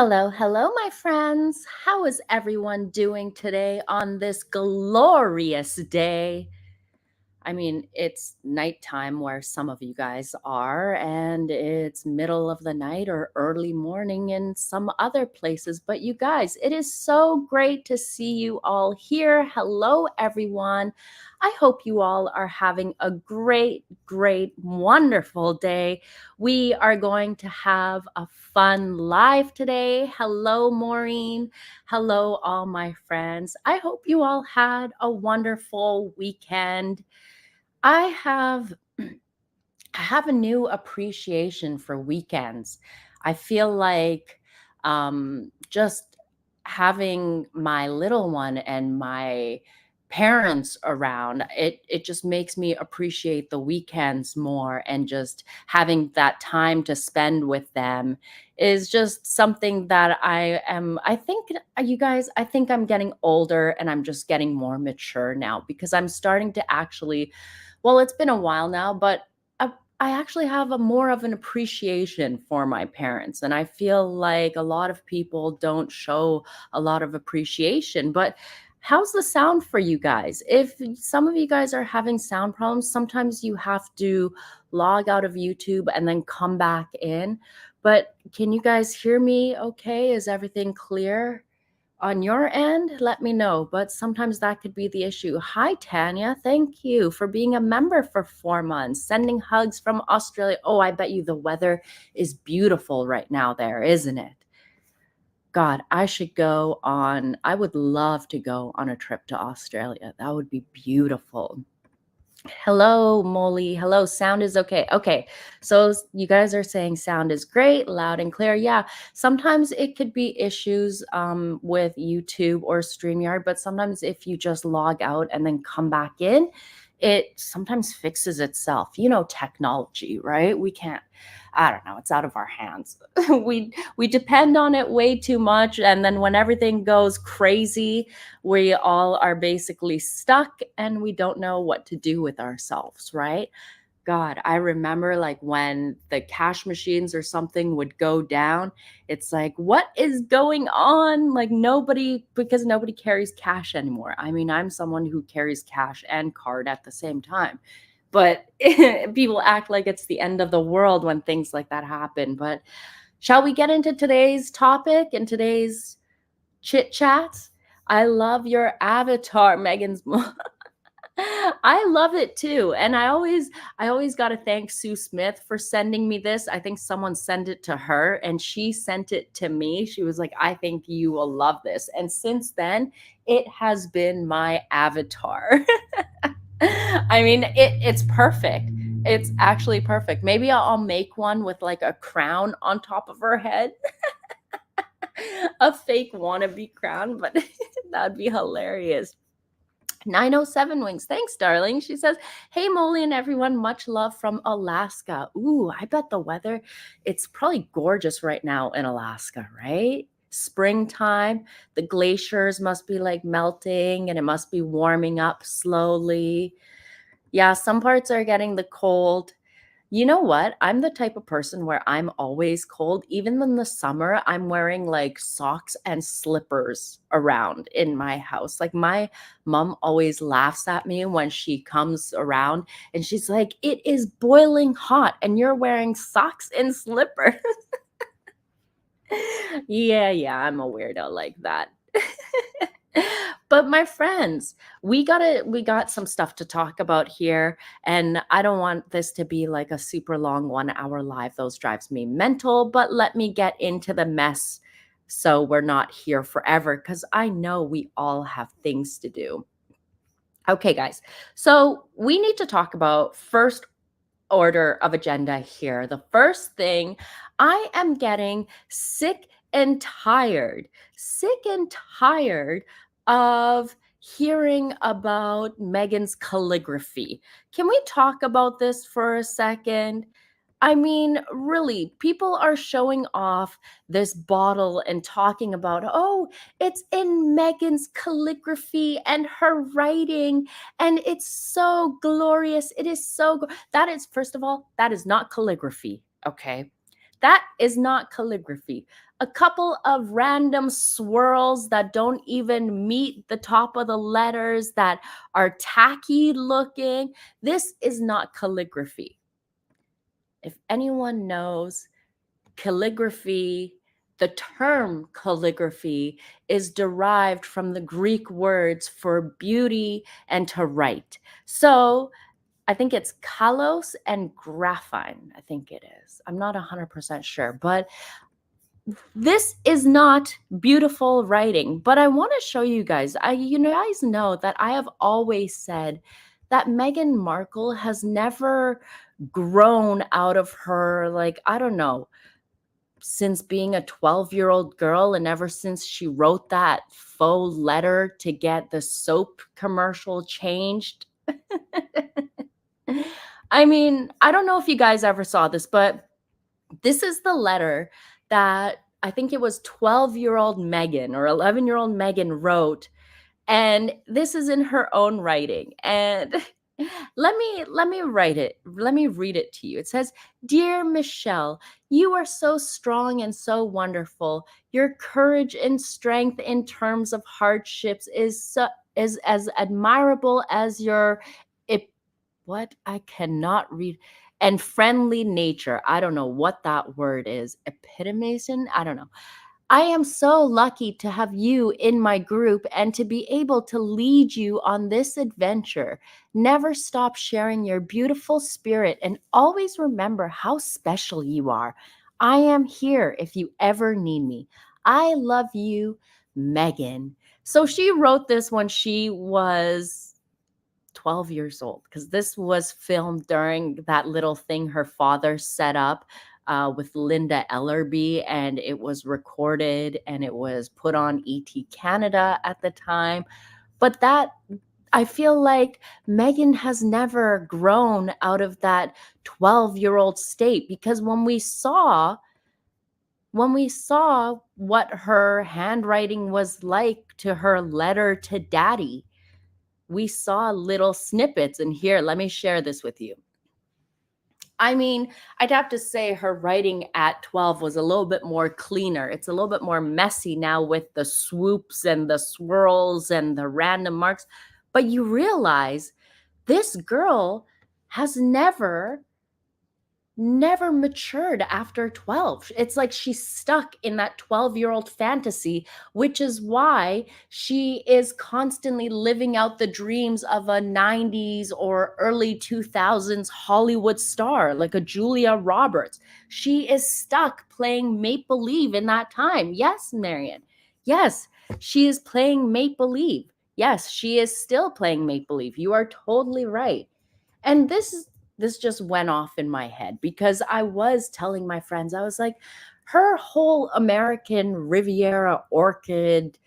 Hello, hello, my friends. How is everyone doing today on this glorious day? I mean, it's nighttime where some of you guys are, and it's middle of the night or early morning in some other places. But you guys, it is so great to see you all here. Hello, everyone. I hope you all are having a great, wonderful day. We are going to have a fun live today. Hello, Maureen. Hello, all my friends. I hope you all had a wonderful weekend. I have I have a new appreciation for weekends. I feel like just having my little one and my parents around, it just makes me appreciate the weekends more, and just having that time to spend with them is just something that I think, you guys, I think I'm getting older and I'm just getting more mature now, because I'm starting to actually, well, it's been a while now, but I actually have a more of an appreciation for my parents. And I feel like a lot of people don't show a lot of appreciation. But how's the sound for you guys? If some of you guys are having sound problems, sometimes you have to log out of YouTube and then come back in. But can you guys hear me okay? Is everything clear? On your end, let me know. But sometimes that could be the issue. Hi, Tanya. Thank you for being a member for 4 months. Sending hugs from Australia. Oh, I bet you the weather is beautiful right now there, isn't it? God, I would love to go on a trip to Australia. That would be beautiful. Hello, Molly. Hello, sound is okay. Okay, so you guys are saying sound is great, loud and clear. Yeah, sometimes it could be issues with YouTube or StreamYard, but sometimes if you just log out and then come back in, it sometimes fixes itself. You know, technology, right? We can't, I don't know, it's out of our hands. We depend on it way too much, and then when everything goes crazy, we all are basically stuck and we don't know what to do with ourselves, right? God, I remember like when the cash machines or something would go down, it's like, what is going on? Like because nobody carries cash anymore. I mean, I'm someone who carries cash and card at the same time. But people act like it's the end of the world when things like that happen. But shall we get into today's topic and today's chit chat? I love your avatar, Megan's. I love it too. And I always got to thank Sue Smith for sending me this. I think someone sent it to her and she sent it to me. She was like, "I think you will love this." And since then, it has been my avatar. I mean, it's perfect. It's actually perfect. Maybe I'll make one with like a crown on top of her head. A fake wannabe crown, but that'd be hilarious. 907 Wings. Thanks, darling. She says, "Hey, Molly and everyone, much love from Alaska." Ooh, I bet the weather, it's probably gorgeous right now in Alaska, right? Springtime, the glaciers must be like melting and it must be warming up slowly. Yeah, some parts are getting the cold. You know what? I'm the type of person where I'm always cold. Even in the summer, I'm wearing like socks and slippers around in my house. Like my mom always laughs at me when she comes around and she's like, "It is boiling hot and you're wearing socks and slippers." Yeah, I'm a weirdo like that. But my friends, we got some stuff to talk about here, and I don't want this to be like a super long 1 hour live. Those drives me mental, but let me get into the mess so we're not here forever, because I know we all have things to do. Okay, guys. So we need to talk about first order of agenda here. The first thing, I am getting sick and tired of hearing about Meghan's calligraphy. Can we talk about this for a second? I mean, really, people are showing off this bottle and talking about, "Oh, it's in Meghan's calligraphy and her writing, and it's so glorious. It is so that is, first of all, that is not calligraphy, okay? That is not calligraphy. A couple of random swirls that don't even meet the top of the letters, that are tacky looking. This is not calligraphy. If anyone knows, calligraphy, the term calligraphy is derived from the Greek words for beauty and to write. So I think it's kalos and graphine. I think it is. I'm not 100% sure, but this is not beautiful writing. But I want to show you guys. You guys know that I have always said that Meghan Markle has never grown out of her, like, I don't know, since being a 12-year-old girl, and ever since she wrote that faux letter to get the soap commercial changed. I mean, I don't know if you guys ever saw this, but this is the letter that I think it was 12-year-old Meghan or 11-year-old Meghan wrote, and this is in her own writing. And let me write it. Let me read it to you. It says, "Dear Michelle, you are so strong and so wonderful. Your courage and strength in terms of hardships is as admirable as your what I cannot read and friendly nature." I don't know what that word is. Epitomizing? I don't know. "I am so lucky to have you in my group and to be able to lead you on this adventure. Never stop sharing your beautiful spirit and always remember how special you are. I am here if you ever need me. I love you, Meghan." So she wrote this when she was 12 years old, because this was filmed during that little thing her father set up with Linda Ellerby, and it was recorded and it was put on ET Canada at the time. But that, I feel like Meghan has never grown out of that 12-year-old state, because when we saw what her handwriting was like to her letter to Daddy, we saw little snippets. And here, let me share this with you. I mean, I'd have to say her writing at 12 was a little bit more cleaner. It's a little bit more messy now with the swoops and the swirls and the random marks. But you realize this girl has never matured after 12. It's like she's stuck in that 12-year-old fantasy, which is why she is constantly living out the dreams of a 90s or early 2000s Hollywood star like a Julia Roberts. She is stuck playing make-believe in that time. Yes, Marion. Yes, she is playing make-believe. Yes, she is still playing make-believe. You are totally right. And this just went off in my head, because I was telling my friends, I was like, her whole American Riviera Orchid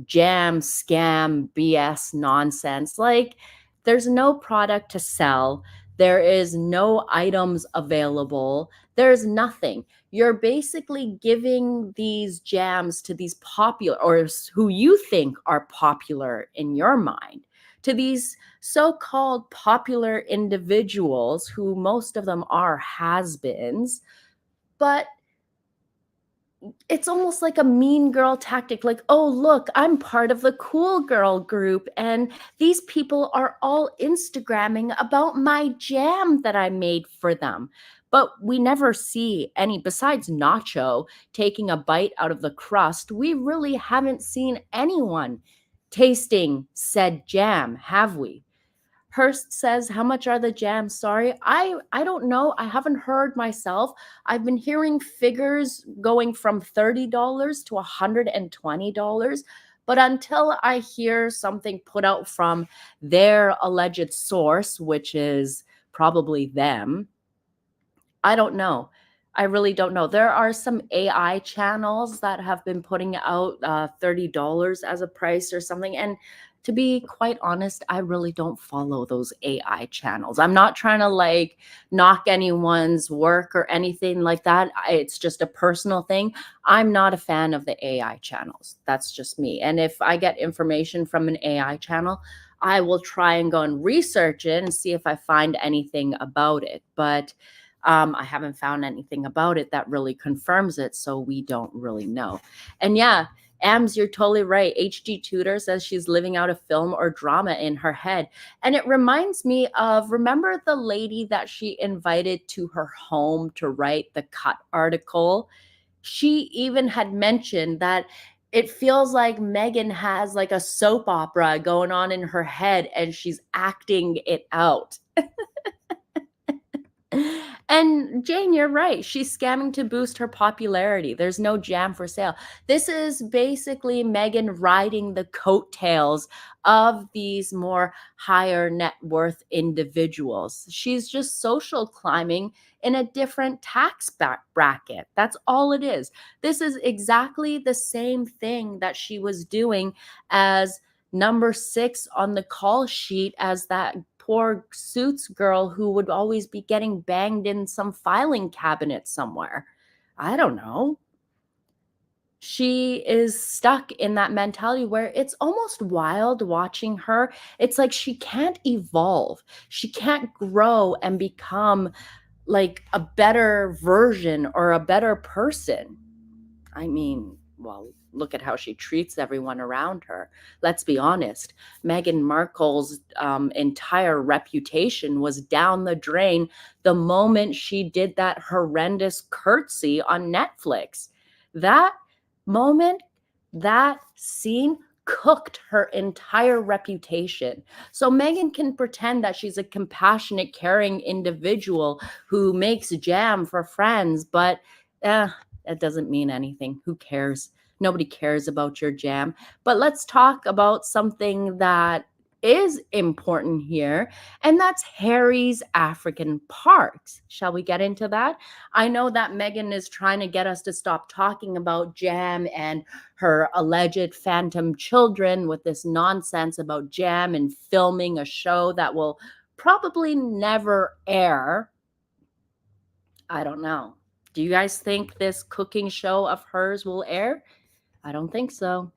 jam scam BS nonsense, like, there's no product to sell, there is no items available, there's nothing. You're basically giving these jams to these popular, or who you think are popular in your mind, to these so-called popular individuals, who most of them are has-beens. But it's almost like a mean girl tactic, like, "Oh, look, I'm part of the cool girl group, and these people are all Instagramming about my jam that I made for them." But we never see any, besides Nacho taking a bite out of the crust, we really haven't seen anyone tasting said jam, have we? Hurst says, "How much are the jams?" Sorry, I don't know. I haven't heard myself. I've been hearing figures going from $30 to $120. But until I hear something put out from their alleged source, which is probably them, I don't know. I really don't know. There are some AI channels that have been putting out $30 as a price or something. And to be quite honest, I really don't follow those AI channels. I'm not trying to like knock anyone's work or anything like that. It's just a personal thing. I'm not a fan of the AI channels. That's just me. And if I get information from an AI channel, I will try and go and research it and see if I find anything about it. But I haven't found anything about it that really confirms it, so we don't really know. And yeah, Ams, you're totally right. HG Tudor says she's living out a film or drama in her head. And it reminds me of, remember the lady that she invited to her home to write the cut article? She even had mentioned that it feels like Meghan has like a soap opera going on in her head and she's acting it out. And Jane, you're right. She's scamming to boost her popularity. There's no jam for sale. This is basically Meghan riding the coattails of these more higher net worth individuals. She's just social climbing in a different tax bracket. That's all it is. This is exactly the same thing that she was doing as number 6 on the call sheet as that poor Suits girl who would always be getting banged in some filing cabinet somewhere. I don't know. She is stuck in that mentality where it's almost wild watching her. It's like she can't evolve. She can't grow and become like a better version or a better person. I mean, well, look at how she treats everyone around her. Let's be honest. Meghan Markle's entire reputation was down the drain the moment she did that horrendous curtsy on Netflix. That moment, that scene cooked her entire reputation. So Meghan can pretend that she's a compassionate, caring individual who makes jam for friends, but that doesn't mean anything. Who cares? Nobody cares about your jam. But let's talk about something that is important here, and that's Harry's African parks. Shall we get into that? I know that Meghan is trying to get us to stop talking about jam and her alleged phantom children with this nonsense about jam and filming a show that will probably never air. I don't know. Do you guys think this cooking show of hers will air? I don't think so.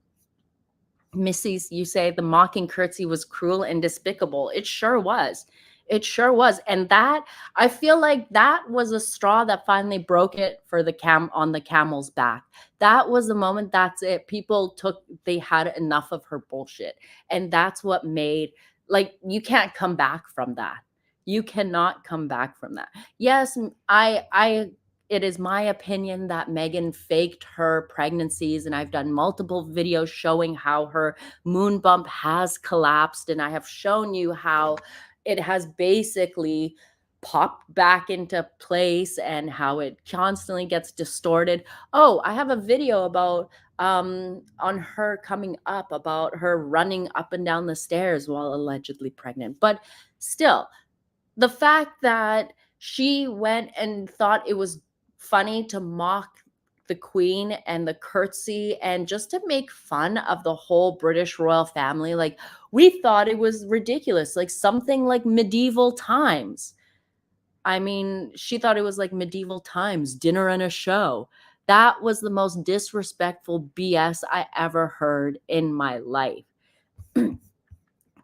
Missy's, you say the mocking curtsy was cruel and despicable. It sure was. It sure was. And that, I feel like that was a straw that finally broke it for the on the camel's back. That was the moment. That's it. They had enough of her bullshit. And that's what made, like, you can't come back from that. You cannot come back from that. Yes, it is my opinion that Meghan faked her pregnancies, and I've done multiple videos showing how her moon bump has collapsed, and I have shown you how it has basically popped back into place and how it constantly gets distorted. Oh, I have a video about on her coming up, about her running up and down the stairs while allegedly pregnant. But still, the fact that she went and thought it was funny to mock the queen and the curtsy and just to make fun of the whole British royal family, like, we thought it was ridiculous, like something like medieval times. I mean, she thought it was like medieval times, dinner and a show. That was the most disrespectful BS I ever heard in my life.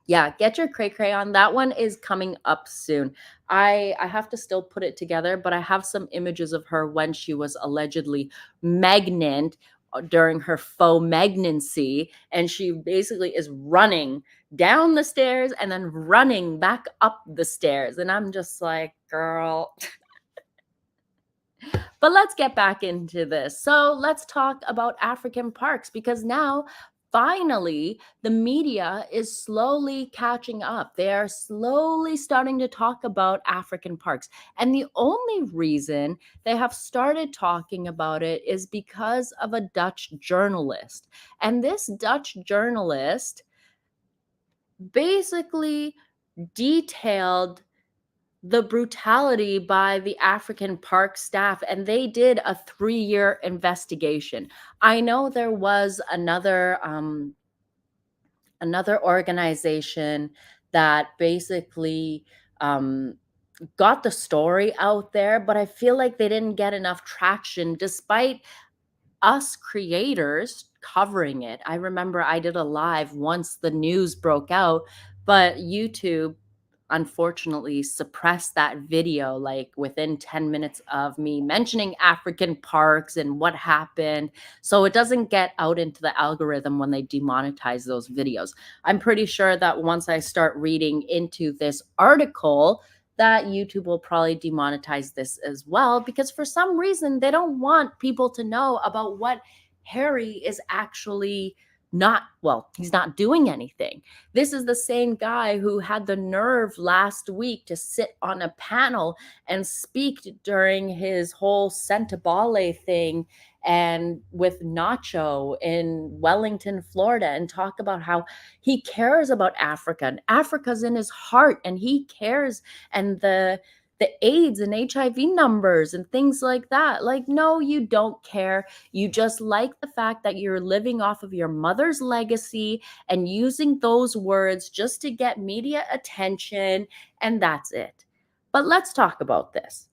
Yeah, get your cray cray on. That one is coming up soon. I have to still put it together, but I have some images of her when she was allegedly pregnant during her faux pregnancy, and she basically is running down the stairs and then running back up the stairs, and I'm just like, girl. But let's get back into this. So let's talk about African parks, because now finally the media is slowly catching up. They are slowly starting to talk about African parks. And the only reason they have started talking about it is because of a Dutch journalist. And this Dutch journalist basically detailed the brutality by the African park staff, and they did a 3-year investigation. I know there was another organization that basically got the story out there, but I feel like they didn't get enough traction despite us creators covering it. I remember I did a live once the news broke out, but YouTube unfortunately suppress that video like within 10 minutes of me mentioning African parks and what happened. So it doesn't get out into the algorithm when they demonetize those videos. I'm pretty sure that once I start reading into this article, that YouTube will probably demonetize this as well, because for some reason they don't want people to know about what Harry is actually not, well, he's not doing anything. This is the same guy who had the nerve last week to sit on a panel and speak during his whole Sentabale thing and with Nacho in Wellington, Florida, and talk about how he cares about Africa and Africa's in his heart and he cares, and the AIDS and HIV numbers and things like that. Like, no, you don't care. You just like the fact that you're living off of your mother's legacy and using those words just to get media attention, and that's it. But let's talk about this.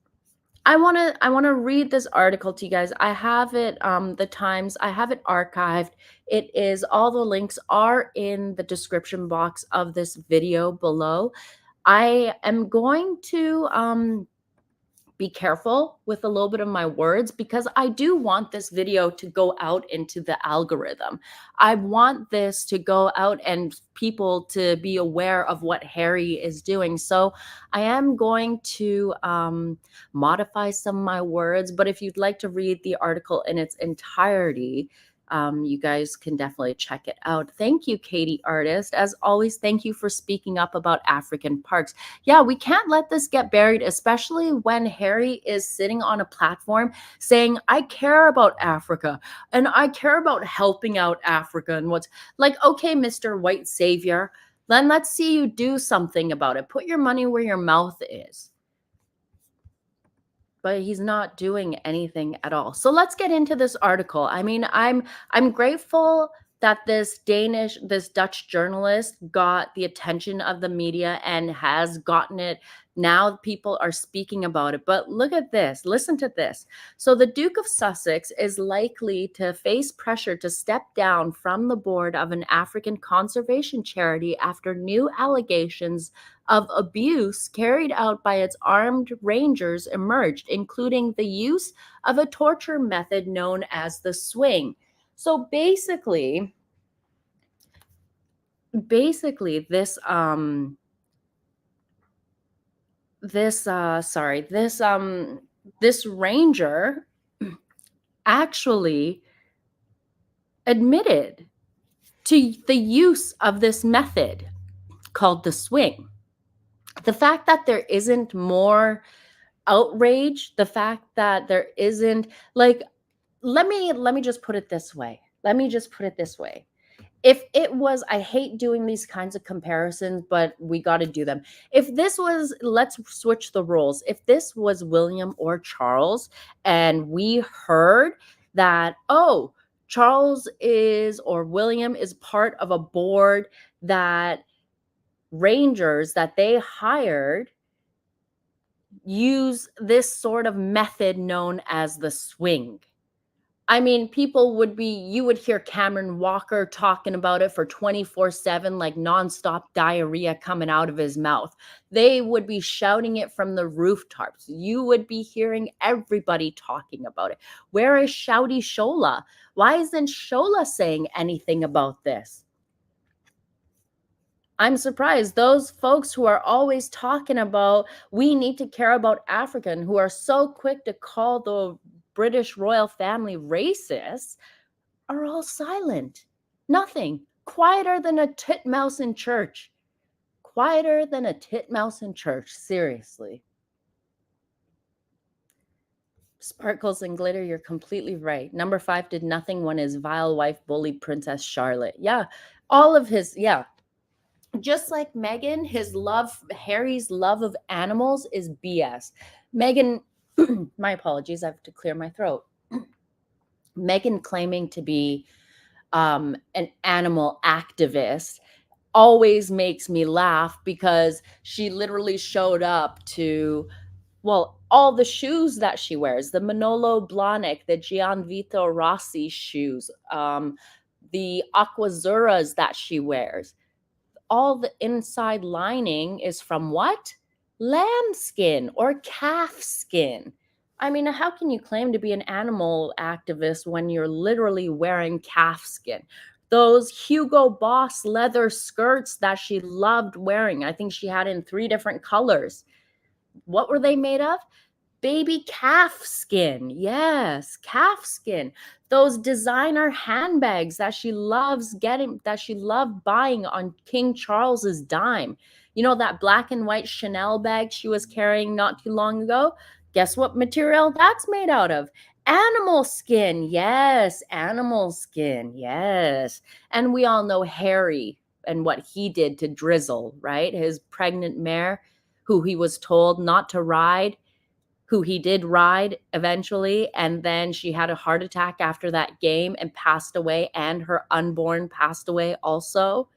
I want to read this article to you guys. I have it the Times. I have it archived. It is, all the links are in the description box of this video below. I am going to be careful with a little bit of my words because I do want this video to go out into the algorithm. I want this to go out and people to be aware of what Harry is doing. So I am going to modify some of my words, but if you'd like to read the article in its entirety, you guys can definitely check it out. Thank you, Katie Artist. As always, thank you for speaking up about African parks. Yeah, we can't let this get buried, especially when Harry is sitting on a platform saying, I care about Africa and I care about helping out Africa. And what's like, okay, Mr. White Savior, then let's see you do something about it. Put your money where your mouth is. But he's not doing anything at all. So let's get into this article. I mean, I'm grateful that this Dutch journalist got the attention of the media and has gotten it. Now people are speaking about it. But look at this. Listen to this. So the Duke of Sussex is likely to face pressure to step down from the board of an African conservation charity after new allegations of abuse carried out by its armed rangers emerged, including the use of a torture method known as the swing. So basically this this ranger actually admitted to the use of this method called the swing. The fact that there isn't more outrage, the fact that there isn't, like, let me just put it this way. If it was, I hate doing these kinds of comparisons, but we got to do them. If this was, let's switch the roles. If this was William or Charles, and we heard that, oh, Charles is, or William is part of a board that rangers that they hired use this sort of method known as the swing. I mean, you would hear Cameron Walker talking about it for 24/7, like nonstop diarrhea coming out of his mouth. They would be shouting it from the rooftops. You would be hearing everybody talking about it. Where is Shouty Shola? Why isn't Shola saying anything about this? I'm surprised those folks who are always talking about we need to care about Africa and who are so quick to call the British royal family racist are all silent. Nothing. Quieter than a titmouse in church. Quieter than a titmouse in church. Seriously. Sparkles and glitter, you're completely right. Number 5 did nothing when his vile wife bullied Princess Charlotte. Yeah. All of his, yeah. Just like Meghan, Harry's love of animals is BS. Meghan, my apologies, I have to clear my throat. Meghan claiming to be an animal activist always makes me laugh because she literally showed up to, well, all the shoes that she wears, the Manolo Blahnik, the Gianvito Rossi shoes, the Aquazzuras that she wears. all the inside lining is from what? Lamb skin or calf skin. I mean, how can you claim to be an animal activist when you're literally wearing calf skin? Those Hugo Boss leather skirts that she loved wearing, I think she had in 3 different colors. What were they made of? Baby calf skin. Yes, calf skin. Those designer handbags that she loves getting, that she loved buying on King Charles's dime. You know, that black and white Chanel bag she was carrying not too long ago? Guess what material that's made out of? Animal skin. Yes, animal skin. Yes. And we all know Harry and what he did to Drizzle, right? His pregnant mare, who he was told not to ride, who he did ride eventually, and then she had a heart attack after that game and passed away, and her unborn passed away also.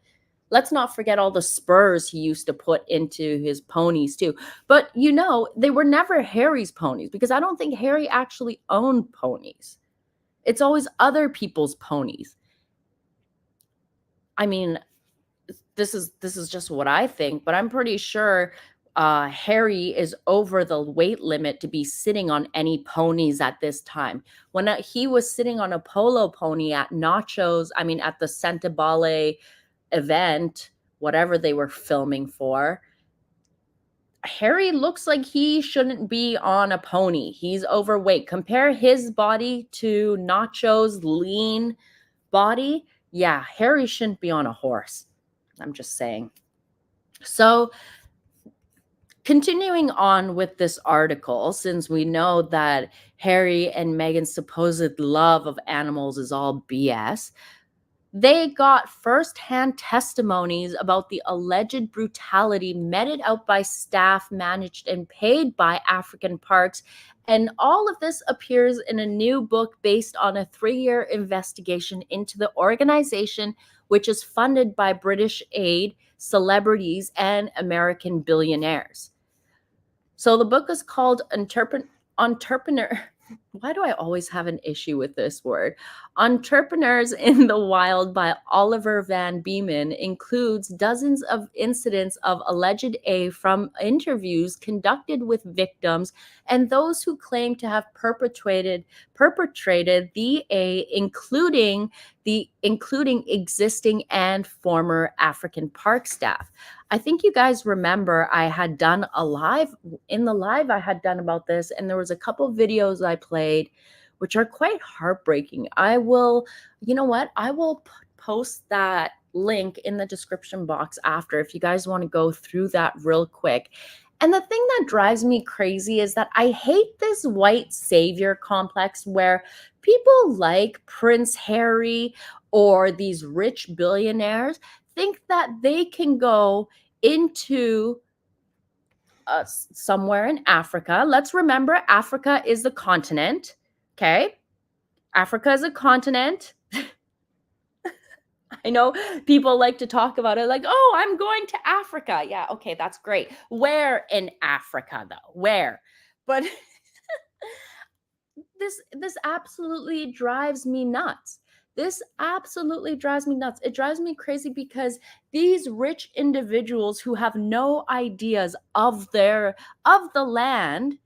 Let's not forget all the spurs he used to put into his ponies too. But you know, they were never Harry's ponies, because I don't think Harry actually owned ponies. It's always other people's ponies. I mean, this is just what I think, but I'm pretty sure Harry is over the weight limit to be sitting on any ponies at this time. When he was sitting on a polo pony at Nacho's, I mean, at the Santabale event, whatever they were filming for, Harry looks like he shouldn't be on a pony. He's overweight. Compare his body to Nacho's lean body. Yeah, Harry shouldn't be on a horse. I'm just saying. So, continuing on with this article, since we know that Harry and Meghan's supposed love of animals is all BS, they got firsthand testimonies about the alleged brutality meted out by staff managed and paid by African parks. And all of this appears in a new book based on a 3-year investigation into the organization, which is funded by British aid, celebrities, and American billionaires. So the book is called Entrepreneur. Why do I always have an issue with this word? Entrepreneurs in the Wild by Oliver Van Beeman includes dozens of incidents of alleged A from interviews conducted with victims and those who claim to have perpetrated the A, including existing and former African park staff. I think you guys remember I had done a live I had done about this, and there was a couple videos I played which are quite heartbreaking. I will, you know what? I will post that link in the description box after if you guys want to go through that real quick. And the thing that drives me crazy is that I hate this white savior complex where people like Prince Harry or these rich billionaires think that they can go into somewhere in Africa. Let's remember, Africa is a continent. Okay. Africa is a continent. I know people like to talk about it like, oh, I'm going to Africa. Yeah. Okay. That's great. Where in Africa though? Where? But this absolutely drives me nuts. This absolutely drives me nuts. It drives me crazy because these rich individuals who have no ideas of the land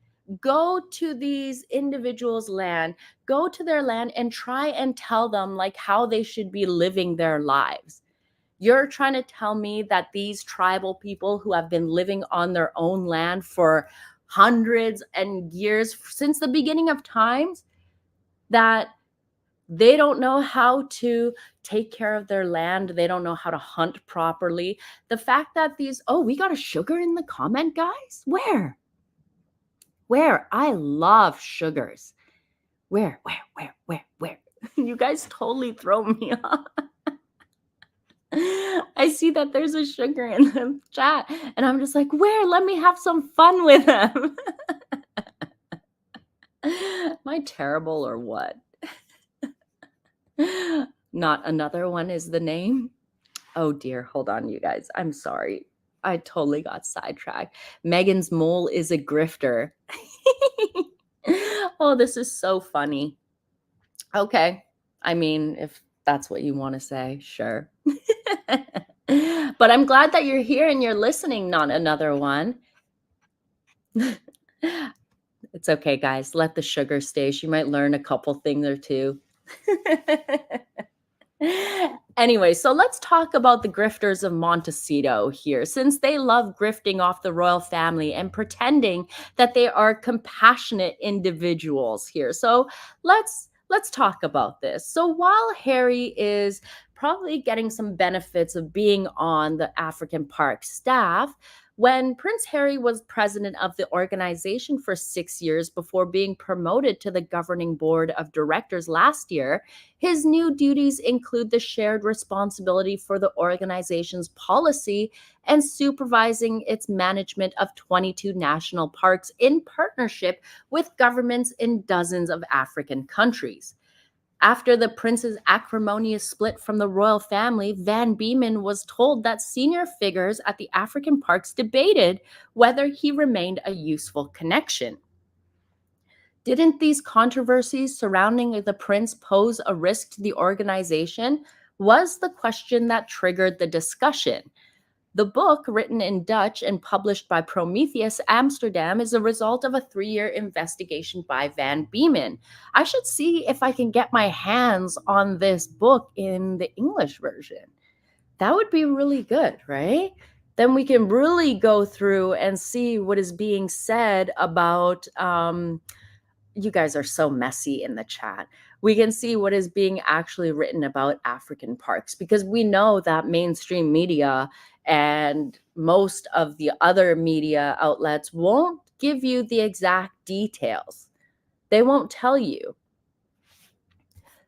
go to these individuals' land, go to their land and try and tell them like how they should be living their lives. You're trying to tell me that these tribal people who have been living on their own land for hundreds and years since the beginning of times, that they don't know how to take care of their land. They don't know how to hunt properly. The fact that we got a sugar in the comment, guys. Where? I love sugars. Where? You guys totally throw me off. I see that there's a sugar in the chat and I'm just like, where? Let me have some fun with them. Am I terrible or what? Not another one is the name. Oh dear, hold on, you guys. I'm sorry. I totally got sidetracked. MeghansMole is a grifter. Oh, this is so funny. Okay. I mean, if that's what you want to say, sure. But I'm glad that you're here and you're listening, not another one. It's okay, guys. Let the sugar stay. She might learn a couple things or two. Anyway, so let's talk about the grifters of Montecito here, since they love grifting off the royal family and pretending that they are compassionate individuals here. So let's talk about this. So while Harry is probably getting some benefits of being on the African Park staff, when Prince Harry was president of the organization for 6 years before being promoted to the governing board of directors last year, his new duties include the shared responsibility for the organization's policy and supervising its management of 22 national parks in partnership with governments in dozens of African countries. After the prince's acrimonious split from the royal family, Van Beeman was told that senior figures at the African parks debated whether he remained a useful connection. Didn't these controversies surrounding the prince pose a risk to the organization? Was the question that triggered the discussion. The book, written in Dutch and published by Prometheus Amsterdam, is a result of a 3-year investigation by Van Beeman. I should see if I can get my hands on this book in the English version. That would be really good, right? Then we can really go through and see what is being said about you guys are so messy in the chat. We can see what is being actually written about African parks, because we know that mainstream media and most of the other media outlets won't give you the exact details. They won't tell you.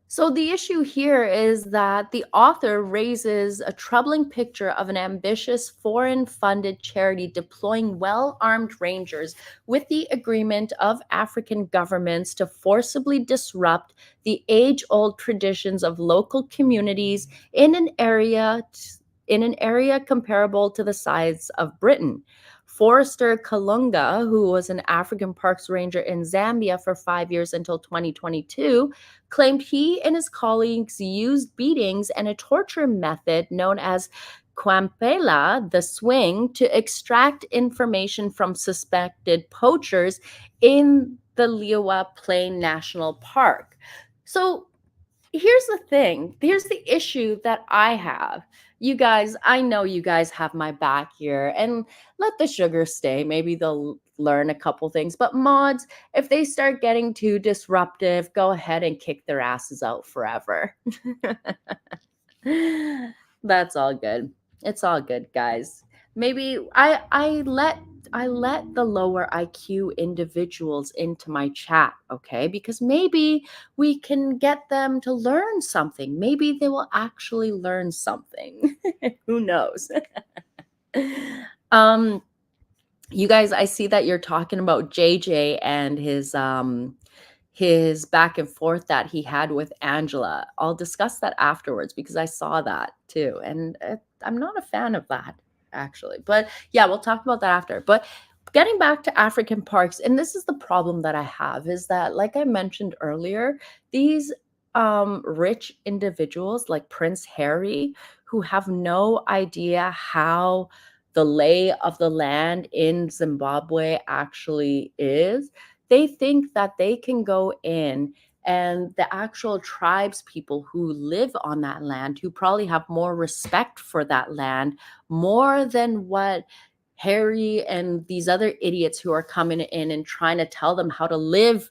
So the issue here is that the author raises a troubling picture of an ambitious foreign-funded charity deploying well-armed rangers with the agreement of African governments to forcibly disrupt the age-old traditions of local communities in an area comparable to the size of Britain. Forrester Kalunga, who was an African Parks Ranger in Zambia for 5 years until 2022, claimed he and his colleagues used beatings and a torture method known as Kwampela, the swing, to extract information from suspected poachers in the Liuwa Plain National Park. So here's the thing. Here's the issue that I have. You guys, I know you guys have my back here, and let the sugar stay. Maybe they'll learn a couple things. But mods, if they start getting too disruptive, go ahead and kick their asses out forever. That's all good. It's all good, guys. Maybe I let the lower IQ individuals into my chat, okay? Because maybe we can get them to learn something. Maybe they will actually learn something. Who knows? You guys, I see that you're talking about JJ and his back and forth that he had with Angela. I'll discuss that afterwards because I saw that too. And I'm not a fan of that, actually. But yeah, we'll talk about that after. But getting back to African parks, and this is the problem that I have, is that, like I mentioned earlier, these rich individuals like Prince Harry, who have no idea how the lay of the land in Zimbabwe actually is, they think that they can go in and the actual tribes people who live on that land, who probably have more respect for that land, more than what Harry and these other idiots who are coming in and trying to tell them how to live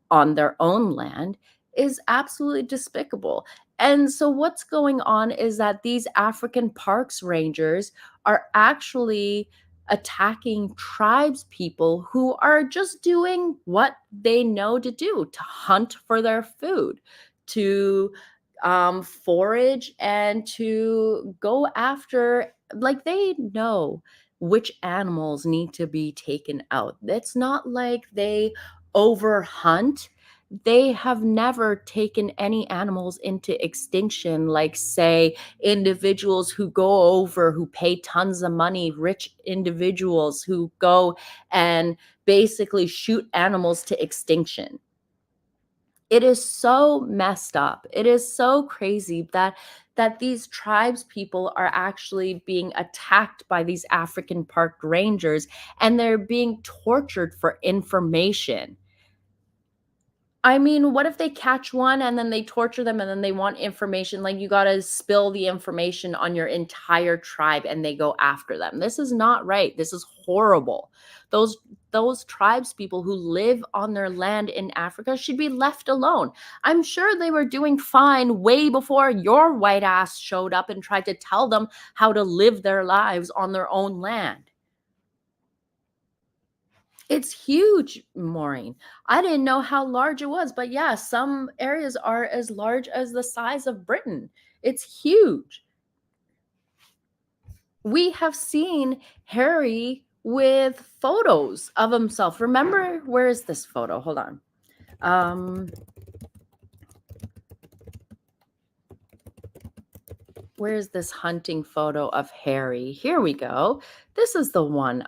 on their own land, is absolutely despicable. And so what's going on is that these African parks rangers are actually attacking tribes people who are just doing what they know to do, to hunt for their food, to forage, and to go after, like, they know which animals need to be taken out. It's not like they overhunt. They have never taken any animals into extinction, like, say, individuals who go over, who pay tons of money, rich individuals who go and basically shoot animals to extinction. It is so messed up. It is so crazy that these tribes people are actually being attacked by these African park rangers, and they're being tortured for information. I mean, what if they catch one and then they torture them and then they want information? Like, you gotta spill the information on your entire tribe and they go after them. This is not right. This is horrible. Those those tribes people who live on their land in Africa should be left alone. I'm sure they were doing fine way before your white ass showed up and tried to tell them how to live their lives on their own land. It's huge, Maureen. I didn't know how large it was, but yeah, some areas are as large as the size of Britain. It's huge. We have seen Harry with photos of himself. Remember, where is this photo? Hold on. Where's this hunting photo of Harry? Here we go. This is the one.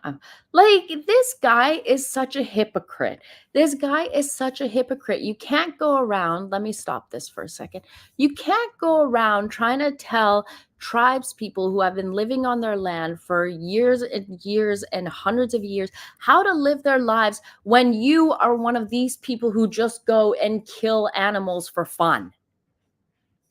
Like, this guy is such a hypocrite. This guy is such a hypocrite. You can't go around. Let me stop this for a second. You can't go around trying to tell tribes people who have been living on their land for years and years and hundreds of years how to live their lives when you are one of these people who just go and kill animals for fun.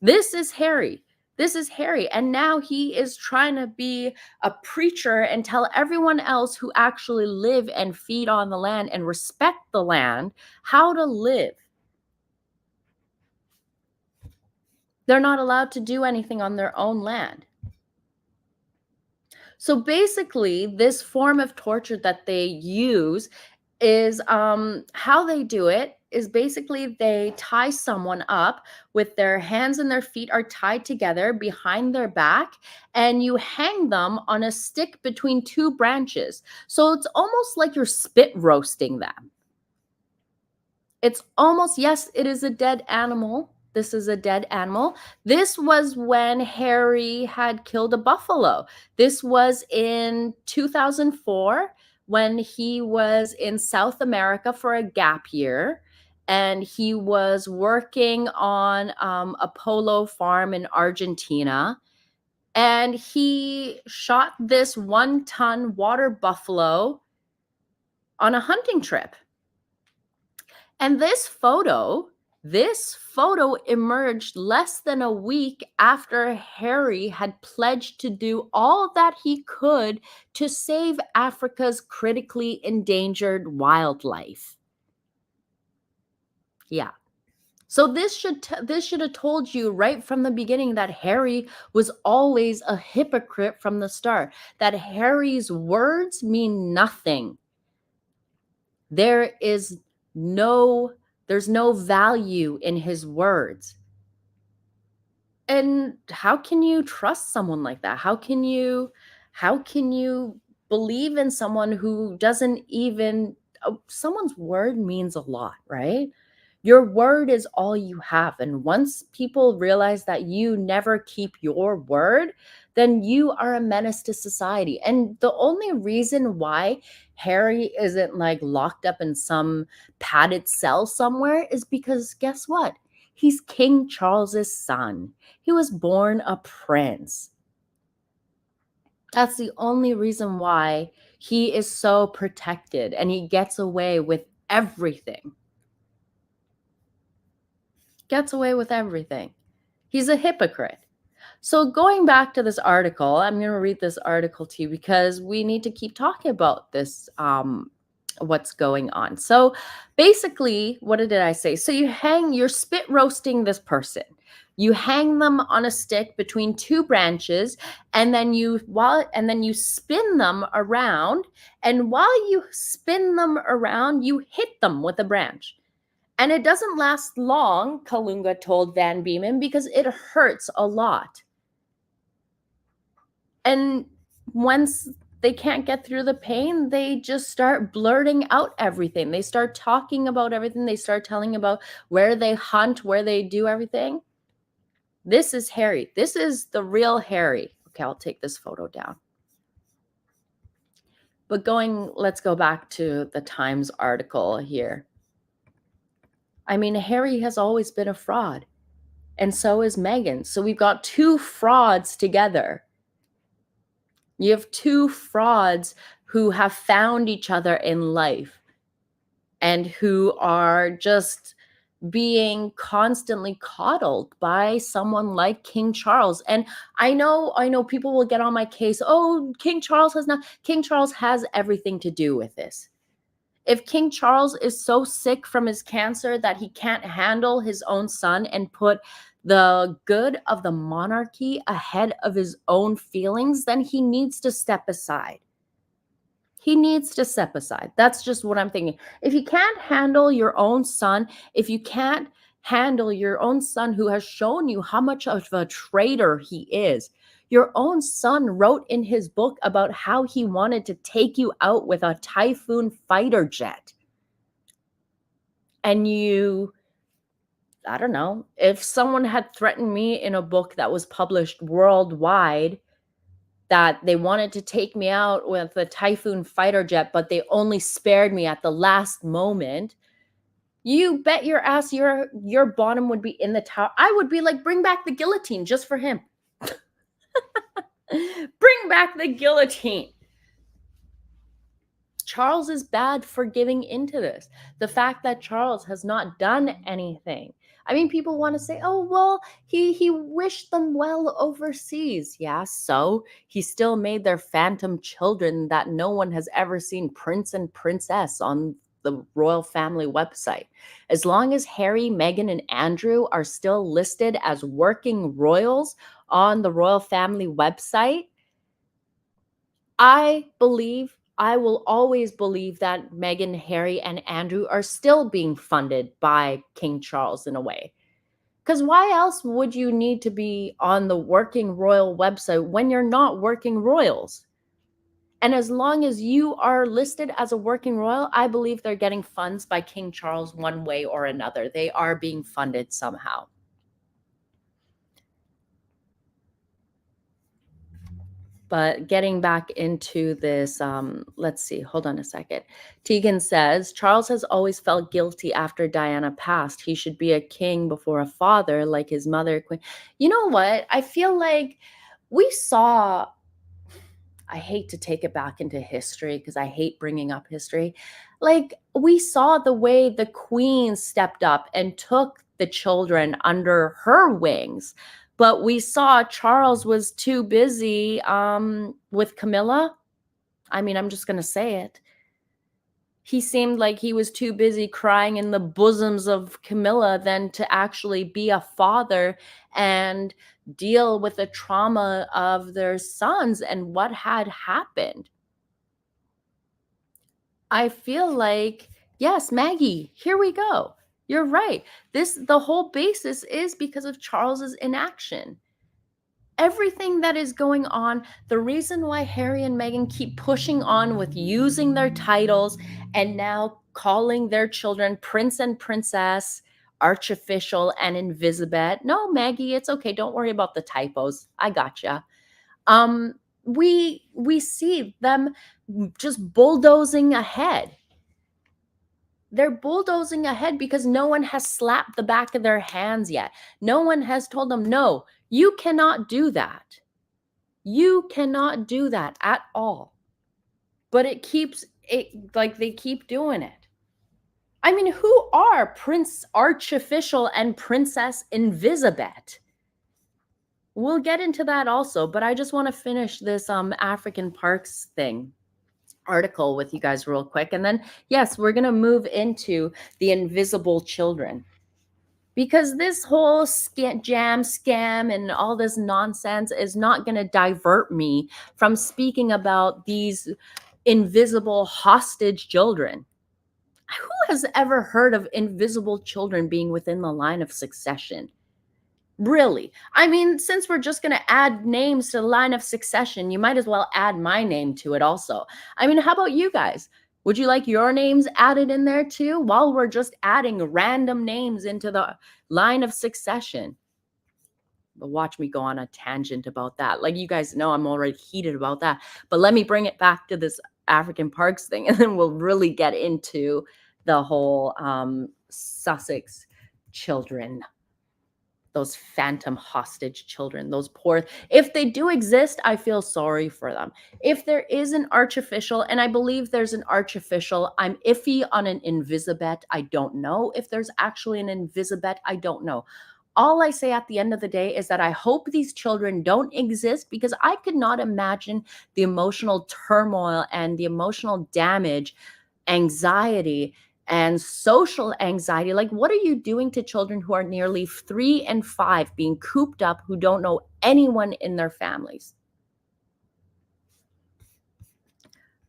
This is Harry. This is Harry. And now he is trying to be a preacher and tell everyone else who actually live and feed on the land and respect the land how to live. They're not allowed to do anything on their own land. So basically, this form of torture that they use is how they do it is basically they tie someone up with their hands and their feet are tied together behind their back, and you hang them on a stick between two branches. So it's almost like you're spit roasting them. It's almost, yes, it is a dead animal. This is a dead animal. This was when Harry had killed a buffalo. This was in 2004 when he was in South America for a gap year. And he was working on a polo farm in Argentina. And he shot this 1-ton water buffalo on a hunting trip. And this photo emerged less than a week after Harry had pledged to do all that he could to save Africa's critically endangered wildlife. Yeah. So this should have told you right from the beginning that Harry was always a hypocrite from the start. That Harry's words mean nothing. There's no value in his words. And how can you trust someone like that? How can you believe in someone who doesn't even someone's word means a lot, right? Your word is all you have. And once people realize that you never keep your word, then you are a menace to society. And the only reason why Harry isn't like locked up in some padded cell somewhere is because guess what? He's King Charles's son. He was born a prince. That's the only reason why he is so protected and he gets away with everything. Gets away with everything. He's a hypocrite. So going back to this article, I'm going to read this article to you because we need to keep talking about this what's going on. So basically, what did I say? So you're spit roasting this person. You hang them on a stick between two branches, and then you spin them around, and while you spin them around, you hit them with a branch. And it doesn't last long, Kalunga told Van Beeman, because it hurts a lot. And once they can't get through the pain, they just start blurting out everything. They start talking about everything. They start telling about where they hunt, where they do everything. This is Harry. This is the real Harry. Okay, I'll take this photo down. But let's go back to the Times article here. I mean, Harry has always been a fraud, and so is Meghan. So we've got two frauds together. You have two frauds who have found each other in life and who are just being constantly coddled by someone like King Charles. And I know people will get on my case. Oh, King Charles has everything to do with this. If King Charles is so sick from his cancer that he can't handle his own son and put the good of the monarchy ahead of his own feelings, then he needs to step aside. He needs to step aside. That's just what I'm thinking. If you can't handle your own son, if you can't handle your own son who has shown you how much of a traitor he is, your own son wrote in his book about how he wanted to take you out with a Typhoon fighter jet. And I don't know, if someone had threatened me in a book that was published worldwide that they wanted to take me out with a Typhoon fighter jet, but they only spared me at the last moment, you bet your ass your bottom would be in the tower. I would be like, bring back the guillotine just for him. Bring back the guillotine. Charles is bad for giving into this. The fact that Charles has not done anything. I mean, people want to say, oh, well, he wished them well overseas. Yeah, so he still made their phantom children that no one has ever seen, prince and princess, on the royal family website. As long as Harry, Meghan, and Andrew are still listed as working royals on the royal family website, I will always believe that Meghan, Harry, and Andrew are still being funded by King Charles in a way. Because why else would you need to be on the working royal website when you're not working royals? And as long as you are listed as a working royal, I believe they're getting funds by King Charles one way or another. They are being funded somehow. But getting back into this, let's see, hold on a second. Tegan says, Charles has always felt guilty after Diana passed. He should be a king before a father, like his mother, Queen. You know what? I feel like we saw, I hate to take it back into history because I hate bringing up history. Like, we saw the way the Queen stepped up and took the children under her wings. But we saw Charles was too busy with Camilla. I mean, I'm just going to say it. He seemed like he was too busy crying in the bosoms of Camilla than to actually be a father and deal with the trauma of their sons and what had happened. I feel like, yes, Maggie, here we go. You're right. The whole basis is because of Charles's inaction. Everything that is going on, the reason why Harry and Meghan keep pushing on with using their titles and now calling their children Prince and Princess, Archofficial, and Invisibet. No, Maggie, it's okay. Don't worry about the typos. I gotcha. We see them just bulldozing ahead. They're bulldozing ahead because no one has slapped the back of their hands yet. No one has told them, no, you cannot do that. You cannot do that at all. But they keep doing it. I mean, who are Prince Archofficial and Princess Invisibet? We'll get into that also, but I just want to finish this African Parks thing article with you guys real quick. And then, yes, we're going to move into the invisible children. Because this whole scam and all this nonsense is not going to divert me from speaking about these invisible hostage children. Who has ever heard of invisible children being within the line of succession? Really? I mean, since we're just going to add names to the line of succession, you might as well add my name to it also. I mean, how about you guys? Would you like your names added in there too? While we're just adding random names into the line of succession. But watch me go on a tangent about that. Like, you guys know I'm already heated about that. But let me bring it back to this African Parks thing, and then we'll really get into the whole Sussex children, those phantom hostage children, those poor, if they do exist, I feel sorry for them. If there is an archofficial, and I believe there's an archofficial, I'm iffy on an invisibet. I don't know if there's actually an invisibet. I don't know. All I say at the end of the day is that I hope these children don't exist, because I could not imagine the emotional turmoil and the emotional damage, anxiety, and social anxiety. Like, what are you doing to children who are nearly 3 and 5 being cooped up, who don't know anyone in their families?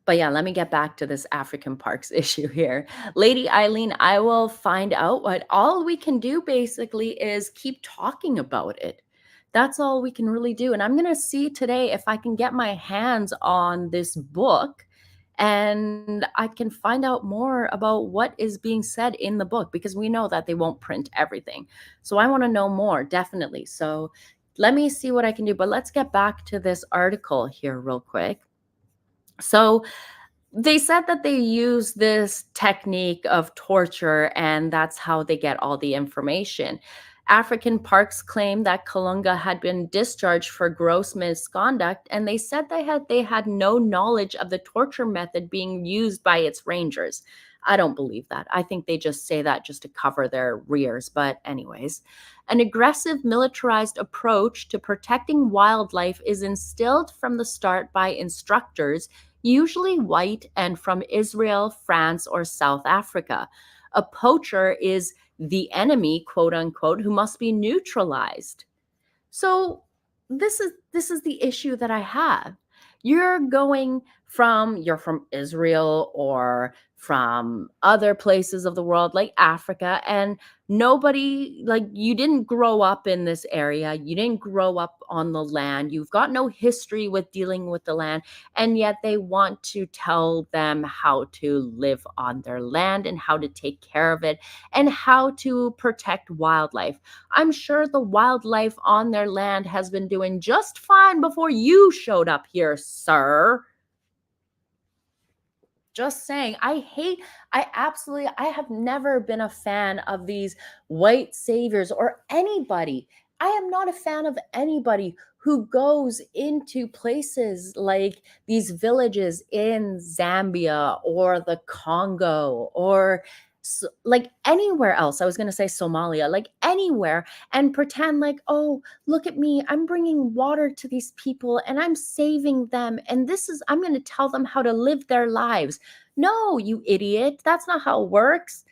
But yeah, let me get back to this African parks issue here. Lady Eileen, I will find out. What all we can do basically is keep talking about it. That's all we can really do. And I'm going to see today if I can get my hands on this book and I can find out more about what is being said in the book, because we know that they won't print everything. So I want to know more, definitely. So let me see what I can do. But let's get back to this article here real quick. So they said that they use this technique of torture, and that's how they get all the information. African Parks claimed that Kalunga had been discharged for gross misconduct, and they said they had no knowledge of the torture method being used by its rangers. I don't believe that. I think they just say that just to cover their rears. But anyways, an aggressive militarized approach to protecting wildlife is instilled from the start by instructors, usually white and from Israel, France, or South Africa. A poacher is the enemy, quote unquote, who must be neutralized. So this is the issue that I have. You're from Israel or from other places of the world like Africa, and nobody, like, you didn't grow up in this area, you didn't grow up on the land, you've got no history with dealing with the land, and yet they want to tell them how to live on their land and how to take care of it and how to protect wildlife. I'm sure the wildlife on their land has been doing just fine before you showed up here, sir. Just saying. I have never been a fan of these white saviors or anybody. I am not a fan of anybody who goes into places like these villages in Zambia or the Congo or like anywhere else. I was going to say Somalia, like anywhere, and pretend like, oh, look at me, I'm bringing water to these people and I'm saving them, and I'm going to tell them how to live their lives. No, you idiot, that's not how it works.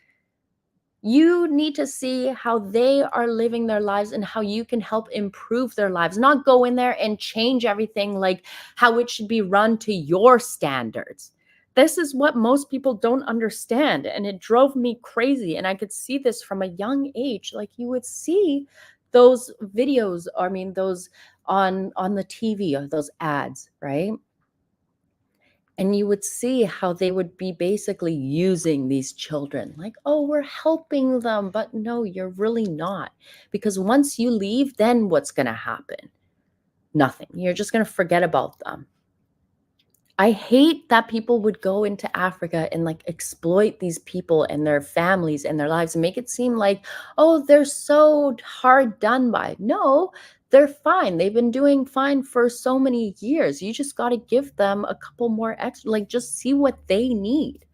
You need to see how they are living their lives and how you can help improve their lives, not go in there and change everything like how it should be run to your standards. This is what most people don't understand, and it drove me crazy. And I could see this from a young age. Like, you would see those videos, I mean, those on the TV, or those ads, right? And you would see how they would be basically using these children like, oh, we're helping them. But no, you're really not. Because once you leave, then what's going to happen? Nothing. You're just going to forget about them. I hate that people would go into Africa and like exploit these people and their families and their lives and make it seem like, oh, they're so hard done by. No, they're fine. They've been doing fine for so many years. You just got to give them a couple more extra, like, just see what they need.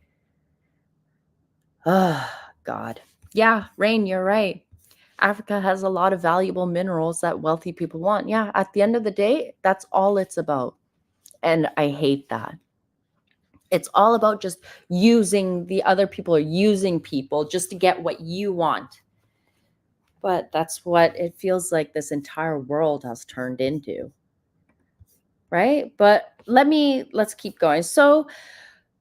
Oh, God. Yeah, Rain, you're right. Africa has a lot of valuable minerals that wealthy people want. Yeah, at the end of the day, that's all it's about. And I hate that. It's all about just using the other people, or using people just to get what you want. But that's what it feels like this entire world has turned into. Right? But let's keep going. So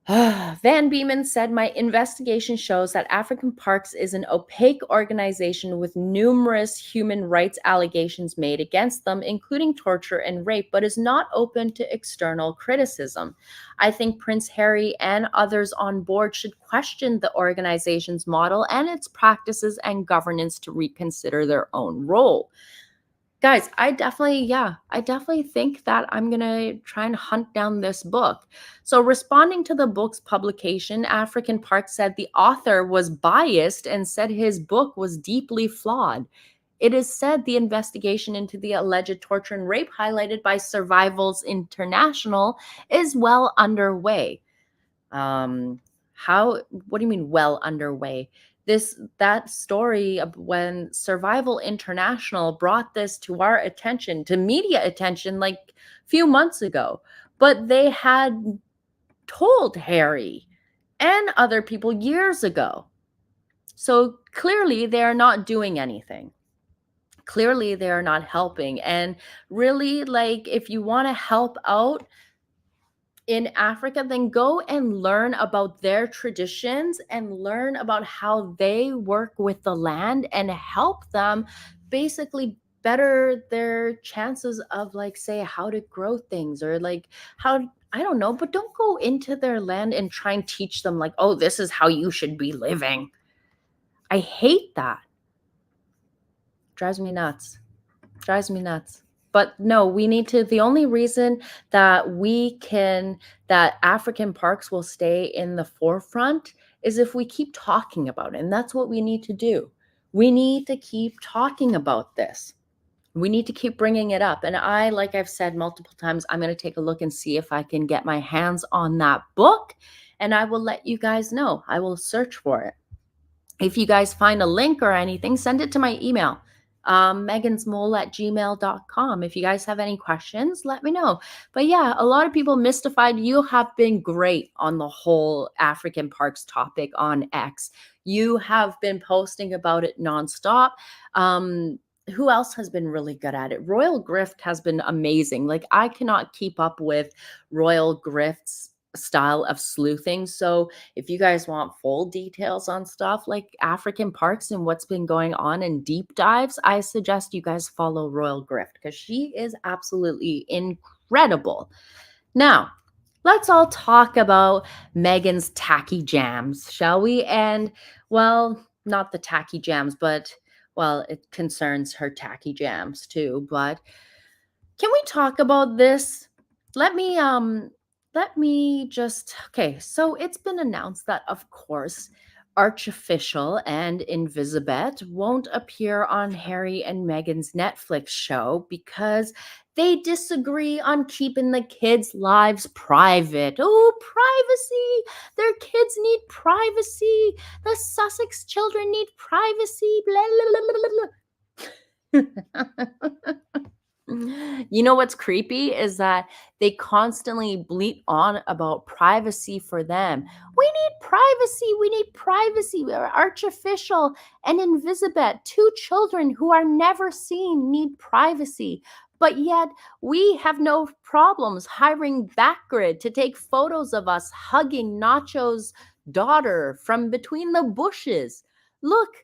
Van Beeman said, my investigation shows that African Parks is an opaque organization with numerous human rights allegations made against them, including torture and rape, but is not open to external criticism. I think Prince Harry and others on board should question the organization's model and its practices and governance to reconsider their own role. Guys, I definitely think that I'm going to try and hunt down this book. So, responding to the book's publication, African Park said the author was biased and said his book was deeply flawed. It is said the investigation into the alleged torture and rape highlighted by Survivals International is well underway. Um, how, what do you mean well underway? That story of when Survival International brought this to our attention, to media attention, like a few months ago, but they had told Harry and other people years ago. So clearly they are not doing anything. Clearly they are not helping. And really, like, if you want to help out in Africa, then go and learn about their traditions and learn about how they work with the land and help them basically better their chances of, like, say, how to grow things, or like how, I don't know, but don't go into their land and try and teach them, like, oh, this is how you should be living. I hate that. Drives me nuts. Drives me nuts. But no, we need to, the only reason that that African parks will stay in the forefront is if we keep talking about it. And that's what we need to do. We need to keep talking about this. We need to keep bringing it up. And like I've said multiple times, I'm going to take a look and see if I can get my hands on that book. And I will let you guys know. I will search for it. If you guys find a link or anything, send it to my email, MeghansMole@gmail.com. If you guys have any questions, let me know. But yeah, a lot of people mystified. You have been great on the whole African parks topic on X. You have been posting about it nonstop. Who else has been really good at it? Royal Grift has been amazing. Like, I cannot keep up with Royal Grift's style of sleuthing. So if you guys want full details on stuff like African parks and what's been going on in deep dives, I suggest you guys follow Royal Grift because she is absolutely incredible. Now, let's all talk about Meghan's tacky jams, shall we? And, well, not the tacky jams, but, well, it concerns her tacky jams too. But can we talk about this? Let me just, okay, so it's been announced that, of course, Archofficial and Invisibet won't appear on Harry and Meghan's Netflix show because they disagree on keeping the kids' lives private. Oh, privacy. Their kids need privacy. The Sussex children need privacy. Blah, blah, blah, blah. You know what's creepy is that they constantly bleat on about privacy for them. We need privacy. We need privacy. We're Archofficial and Invisibet, two children who are never seen, need privacy. But yet we have no problems hiring Backgrid to take photos of us hugging Nacho's daughter from between the bushes. Look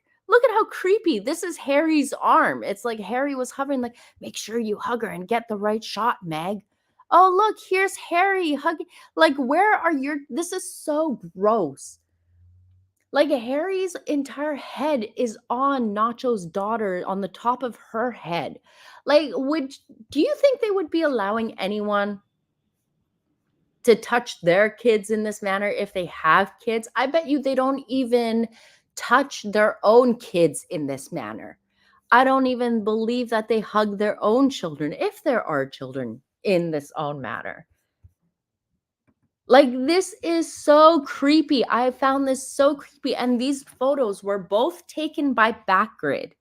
at how creepy. This is Harry's arm. It's like Harry was hovering, like, make sure you hug her and get the right shot, Meg. Oh, look, here's Harry hugging. Like, where are your, this is so gross. Like, Harry's entire head is on Nacho's daughter, on the top of her head. Like, do you think they would be allowing anyone to touch their kids in this manner if they have kids? I bet you they don't even touch their own kids in this manner. I don't even believe that they hug their own children, if there are children, in this own manner. Like, this is so creepy. I found this so creepy. And these photos were both taken by Backgrid.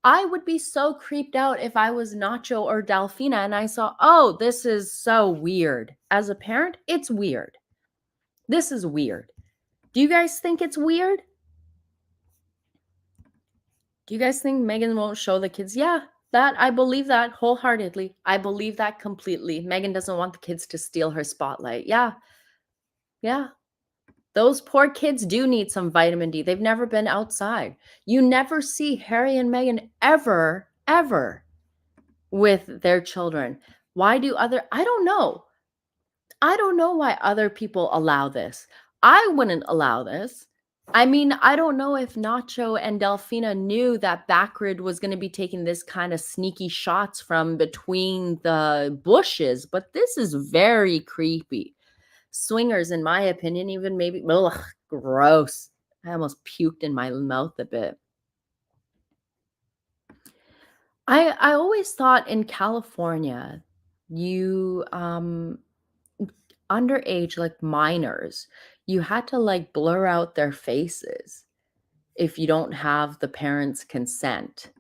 I would be so creeped out if I was Nacho or Delphina and I saw, oh, this is so weird. As a parent, it's weird. This is weird. Do you guys think it's weird? Do you guys think Meghan won't show the kids? Yeah, that, I believe that wholeheartedly. I believe that completely. Meghan doesn't want the kids to steal her spotlight. Yeah. Yeah. Those poor kids do need some vitamin D. They've never been outside. You never see Harry and Meghan ever with their children. Why do I don't know. I don't know why other people allow this. I wouldn't allow this. I mean, I don't know if Nacho and Delfina knew that Backrid was gonna be taking this kinda sneaky shots from between the bushes, but this is very creepy. Swingers, in my opinion, even maybe ugh, gross. I almost puked in my mouth a bit. I always thought in California, you, underage, like minors, you had to, like, blur out their faces if you don't have the parents' consent.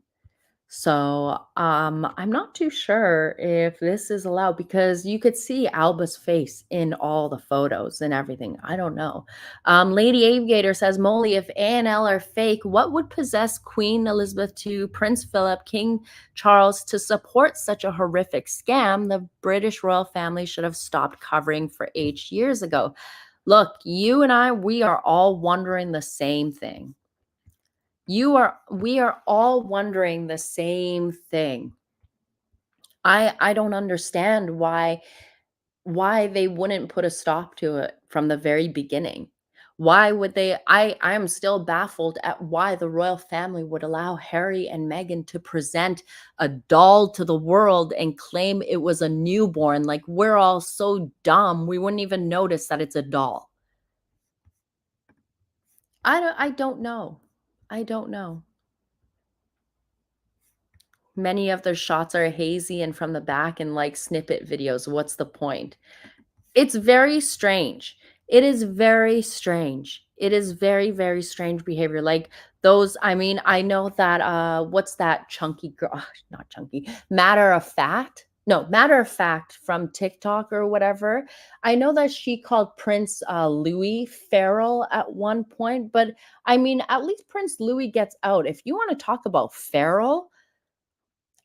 So, I'm not too sure if this is allowed because you could see Alba's face in all the photos and everything. I don't know. Lady Aviator says, Molly, if A&L are fake, what would possess Queen Elizabeth II, Prince Philip, King Charles to support such a horrific scam? The British royal family should have stopped covering for 8 years ago. Look, you and I, we are all wondering the same thing. We are all wondering the same thing. I don't understand why they wouldn't put a stop to it from the very beginning. Why would they I am still baffled at why the royal family would allow Harry and Meghan to present a doll to the world and claim it was a newborn. Like, we're all so dumb, we wouldn't even notice that it's a doll. I don't know. I don't know. Many of their shots are hazy and from the back and like snippet videos. What's the point? It's very strange. It is very strange. It is very, very strange behavior. Like those, I mean, I know that what's that chunky girl? Not chunky, matter of fact. No, matter of fact from TikTok or whatever. I know that she called Prince Louis feral at one point, but I mean, at least Prince Louis gets out. If you want to talk about feral,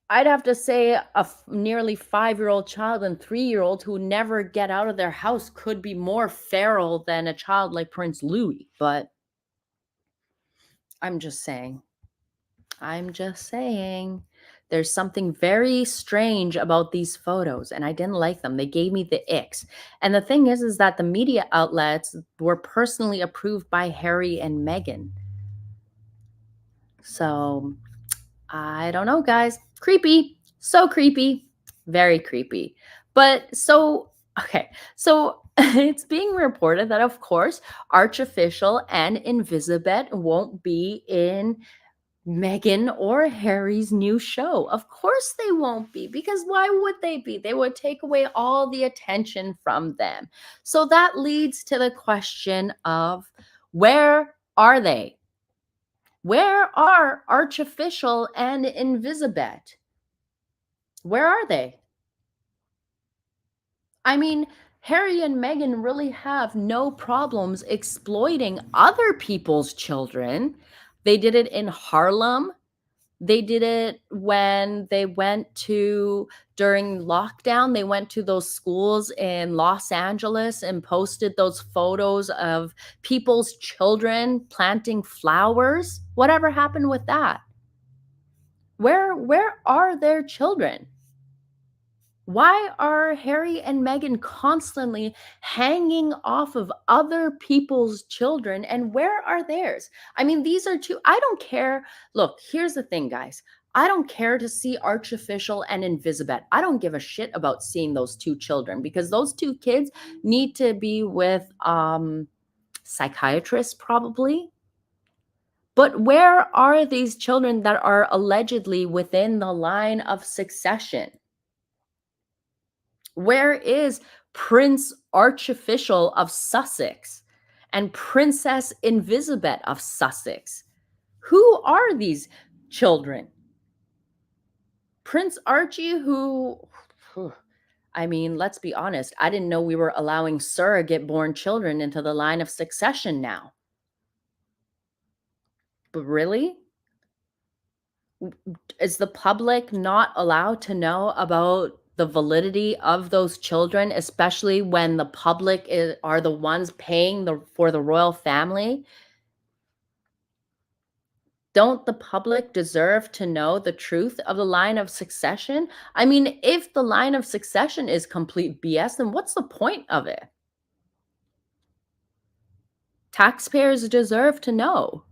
I'd have to say nearly 5-year-old child and 3-year-old who never get out of their house could be more feral than a child like Prince Louis, but I'm just saying. I'm just saying. There's something very strange about these photos, and I didn't like them. They gave me the icks. And the thing is that the media outlets were personally approved by Harry and Meghan. So I don't know, guys. Creepy. So creepy. Very creepy. But so, okay. So it's being reported that, of course, Archofficial and Invisibet won't be in Meghan or Harry's new show. Of course they won't be, because why would they be? They would take away all the attention from them. So that leads to the question of where are they? Where are Archofficial and Invisibet? Where are they? I mean, Harry and Meghan really have no problems exploiting other people's children. They did it in Harlem. They did it when they went to during lockdown. They went to those schools in Los Angeles and posted those photos of people's children planting flowers. Whatever happened with that? Where are their children? Why are Harry and Meghan constantly hanging off of other people's children, and where are theirs? I mean, these are two. I don't care. Look, here's the thing, guys. I don't care to see Archofficial and Invisibet. I don't give a shit about seeing those two children because those two kids need to be with psychiatrists probably. But where are these children that are allegedly within the line of succession? Where is Prince Archofficial of Sussex and Princess Invisibet of Sussex? Who are these children? Prince Archie, I mean, let's be honest, I didn't know we were allowing surrogate born children into the line of succession now. But really? Is the public not allowed to know about the validity of those children, especially when the public are the ones paying for the royal family? Don't the public deserve to know the truth of the line of succession? I mean, if the line of succession is complete BS, then what's the point of it? Taxpayers deserve to know.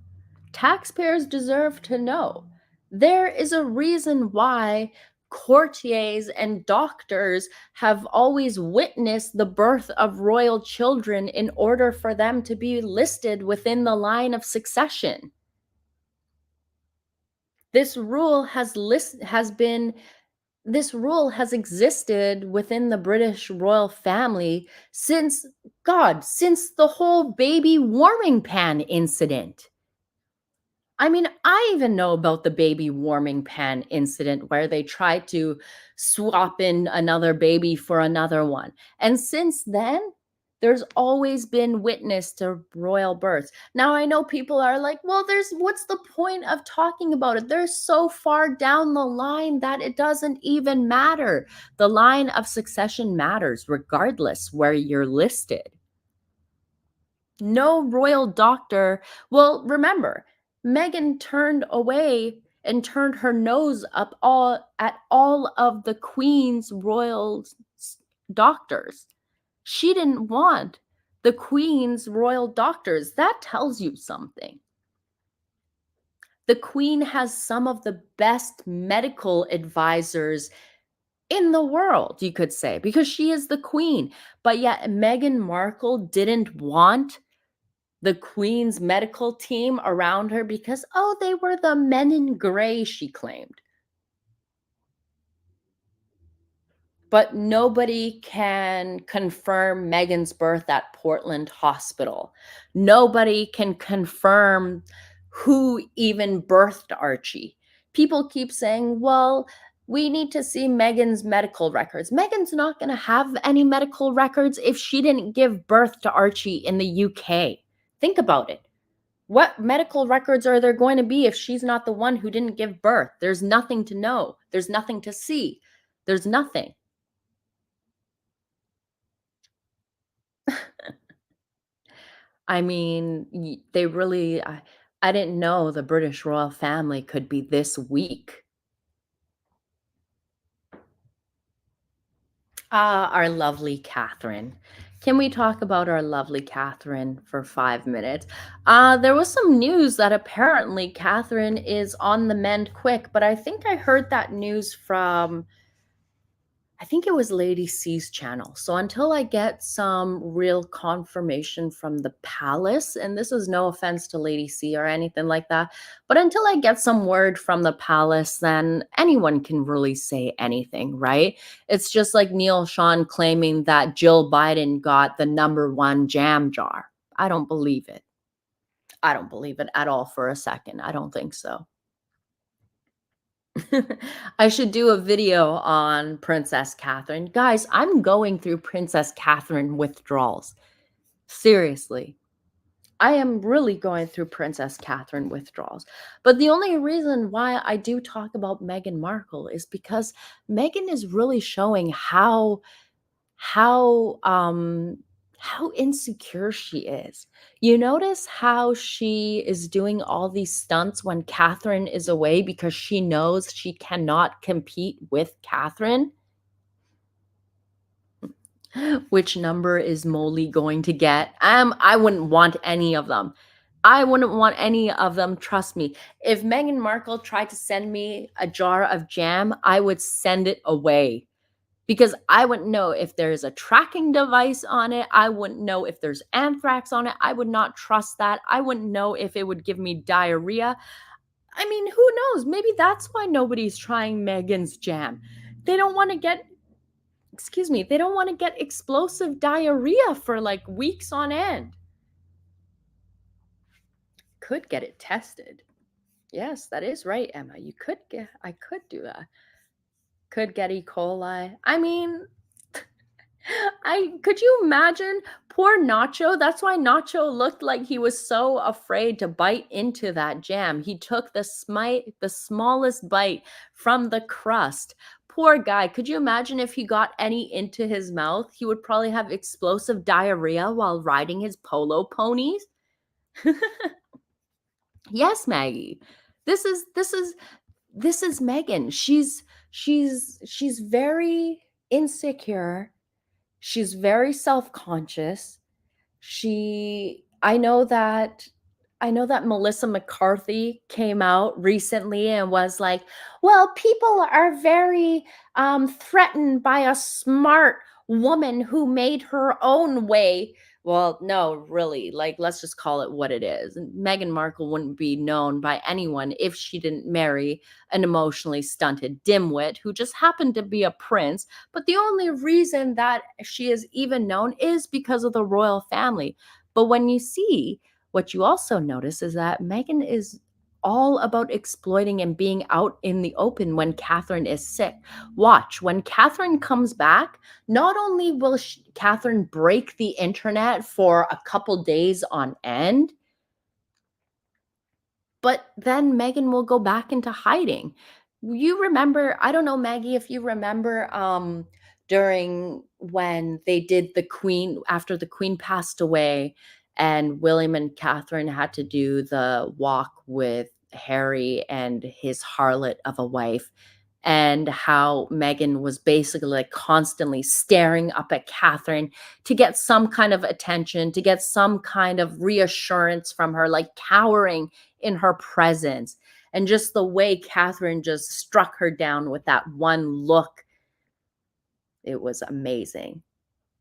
Taxpayers deserve to know. There is a reason why courtiers and doctors have always witnessed the birth of royal children in order for them to be listed within the line of succession. This rule has existed within the British royal family since the whole baby warming pan incident. I mean, I even know about the baby warming pan incident where they tried to swap in another baby for another one. And since then, there's always been witness to royal births. Now, I know people are like, well, what's the point of talking about it? They're so far down the line that it doesn't even matter. The line of succession matters regardless where you're listed. No royal doctor. Well, remember, Meghan turned away and turned her nose up at all of the Queen's royal doctors. She didn't want the Queen's royal doctors. That tells you something. The Queen has some of the best medical advisors in the world, you could say, because she is the Queen. But yet, Meghan Markle didn't want the Queen's medical team around her because, oh, they were the men in gray, she claimed. But nobody can confirm Meghan's birth at Portland Hospital. Nobody can confirm who even birthed Archie. People keep saying, well, we need to see Meghan's medical records. Meghan's not going to have any medical records if she didn't give birth to Archie in the UK. Think about it. What medical records are there going to be if she's not the one who didn't give birth? There's nothing to know. There's nothing to see. There's nothing. I mean, they really, I didn't know the British royal family could be this weak. Ah, our lovely Catherine. Can we talk about our lovely Catherine for 5 minutes? There was some news that apparently Catherine is on the mend quick, but I think I heard that news from, I think it was Lady C's channel. So until I get some real confirmation from the palace, and this is no offense to Lady C or anything like that, but until I get some word from the palace, then anyone can really say anything, right? It's just like Neil Sean claiming that Jill Biden got the #1 jam jar. I don't believe it. I don't believe it at all for a second. I don't think so. I should do a video on Princess Catherine. Guys, I'm going through Princess Catherine withdrawals. Seriously. I am really going through Princess Catherine withdrawals. But the only reason why I do talk about Meghan Markle is because Meghan is really showing how how insecure she is. You notice how she is doing all these stunts when Catherine is away because she knows she cannot compete with Catherine? Which number is Molly going to get? I wouldn't want any of them. I wouldn't want any of them, trust me. If Meghan Markle tried to send me a jar of jam, I would send it away. Because I wouldn't know if there's a tracking device on it. I wouldn't know if there's anthrax on it. I would not trust that. I wouldn't know if it would give me diarrhea. I mean, who knows? Maybe that's why nobody's trying Meghan's jam. They don't want to get, they don't want to get explosive diarrhea for like weeks on end. Could get it tested. Yes, that is right, Emma. I could do that. Could get E. coli. I mean, could you imagine poor Nacho? That's why Nacho looked like he was so afraid to bite into that jam. He took the smallest bite from the crust. Poor guy. Could you imagine if he got any into his mouth? He would probably have explosive diarrhea while riding his polo ponies. Yes, Maggie. This is Meghan. She's very insecure. She's very self-conscious. She I know that I know that Melissa McCarthy came out recently and was like, "Well, people are very threatened by a smart woman who made her own way." Well, no, really. Like, let's just call it what it is. Meghan Markle wouldn't be known by anyone if she didn't marry an emotionally stunted dimwit who just happened to be a prince. But the only reason that she is even known is because of the royal family. But when you see, what you also notice is that Meghan is all about exploiting and being out in the open when Catherine is sick. Watch, when Catherine comes back, not only will Catherine break the internet for a couple days on end, but then Meghan will go back into hiding. You remember, I don't know, Maggie, if you remember during when they did the Queen, after the Queen passed away, and William and Catherine had to do the walk with Harry and his harlot of a wife, and how Meghan was basically like constantly staring up at Catherine to get some kind of attention, to get some kind of reassurance from her, like cowering in her presence. And just the way Catherine just struck her down with that one look, it was amazing.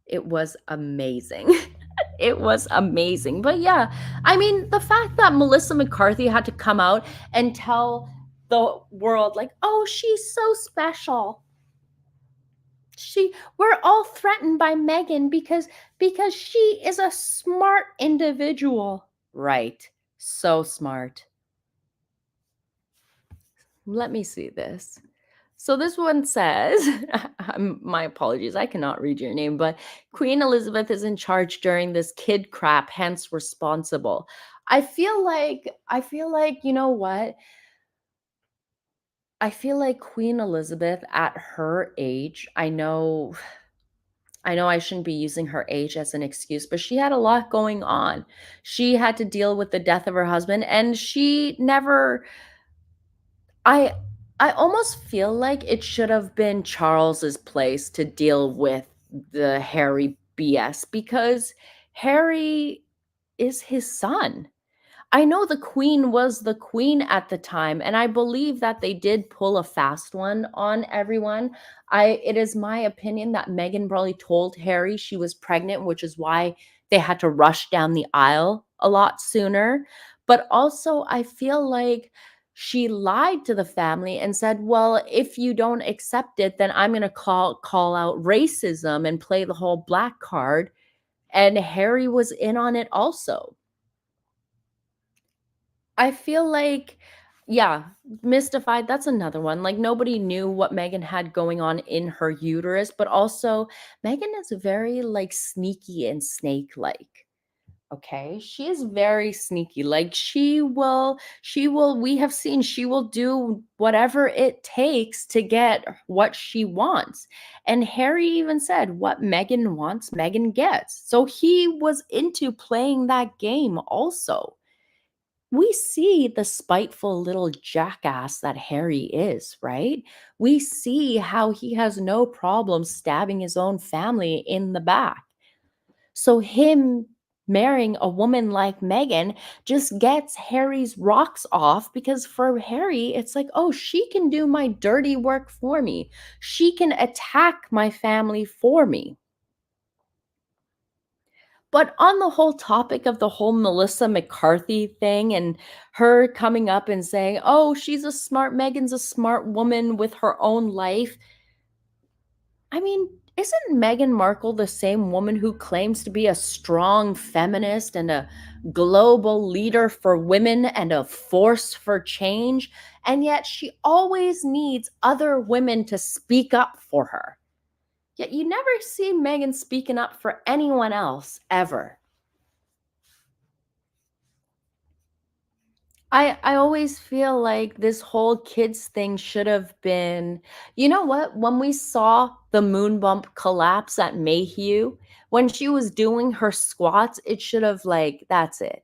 It was amazing. It was amazing. But yeah, I mean, the fact that Melissa McCarthy had to come out and tell the world, like, oh, she's so special. We're all threatened by Meghan because she is a smart individual. Right. So smart. Let me see this. So this one says, my apologies, I cannot read your name, but Queen Elizabeth is in charge during this kid crap, hence responsible. I feel like, you know what? I feel like Queen Elizabeth at her age, I know I shouldn't be using her age as an excuse, but she had a lot going on. She had to deal with the death of her husband, and she never I I almost feel like it should have been Charles's place to deal with the Harry BS because Harry is his son. I know the queen was the queen at the time, and I believe that they did pull a fast one on everyone. It is my opinion that Meghan probably told Harry she was pregnant, which is why they had to rush down the aisle a lot sooner. But also, I feel like she lied to the family and said, "Well, if you don't accept it, then I'm going to call out racism and play the whole black card." And Harry was in on it also. I feel like, yeah, mystified, that's another one. Like, nobody knew what Meghan had going on in her uterus, but also Meghan is very, like, sneaky and snake-like. Okay? She is very sneaky. Like, we have seen she will do whatever it takes to get what she wants. And Harry even said, "What Meghan wants, Meghan gets." So he was into playing that game also. We see the spiteful little jackass that Harry is, right? We see how he has no problem stabbing his own family in the back. So, him marrying a woman like Meghan just gets Harry's rocks off because for Harry, it's like, oh, she can do my dirty work for me. She can attack my family for me. But on the whole topic of the whole Melissa McCarthy thing and her coming up and saying, "Oh, Meghan's a smart woman with her own life." I mean, isn't Meghan Markle the same woman who claims to be a strong feminist and a global leader for women and a force for change? And yet she always needs other women to speak up for her. Yet you never see Meghan speaking up for anyone else ever. I always feel like this whole kids thing should have been, you know what? When we saw the moon bump collapse at Mayhew, when she was doing her squats, it should have like, that's it.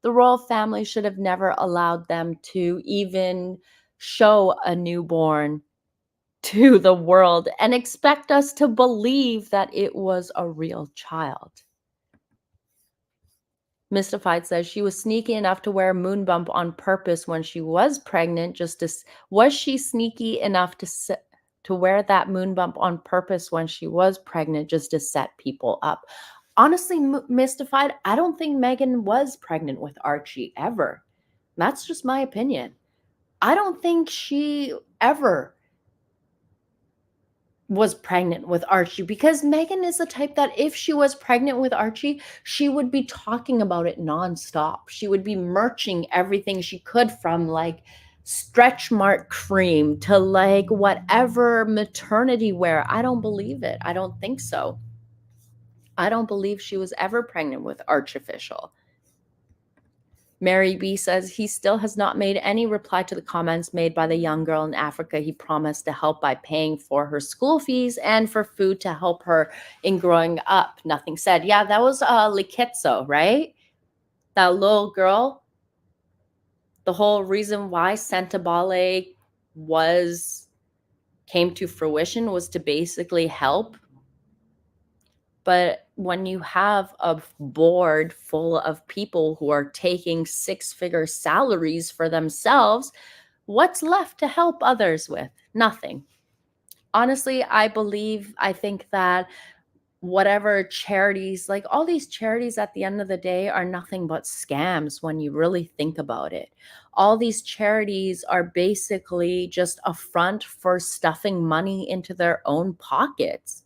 The royal family should have never allowed them to even show a newborn to the world and expect us to believe that it was a real child. Mystified says she was sneaky enough to wear a moon bump on purpose when she was pregnant. Was she sneaky enough to wear that moon bump on purpose when she was pregnant just to set people up? Honestly, Mystified, I don't think Meghan was pregnant with Archie ever. That's just my opinion. I don't think she ever was pregnant with Archie, because Meghan is the type that if she was pregnant with Archie, she would be talking about it nonstop. She would be merching everything she could, from like stretch mark cream to like whatever maternity wear. I don't believe it. I don't think so. I don't believe she was ever pregnant with Archofficial. Mary B says he still has not made any reply to the comments made by the young girl in Africa. He promised to help by paying for her school fees and for food to help her in growing up. Nothing said. Yeah, that was Likitso, right? That little girl. The whole reason why Sentabale came to fruition was to basically help. But when you have a board full of people who are taking six-figure salaries for themselves, what's left to help others with? Nothing. Honestly, I think that whatever charities, like all these charities at the end of the day, are nothing but scams when you really think about it. All these charities are basically just a front for stuffing money into their own pockets.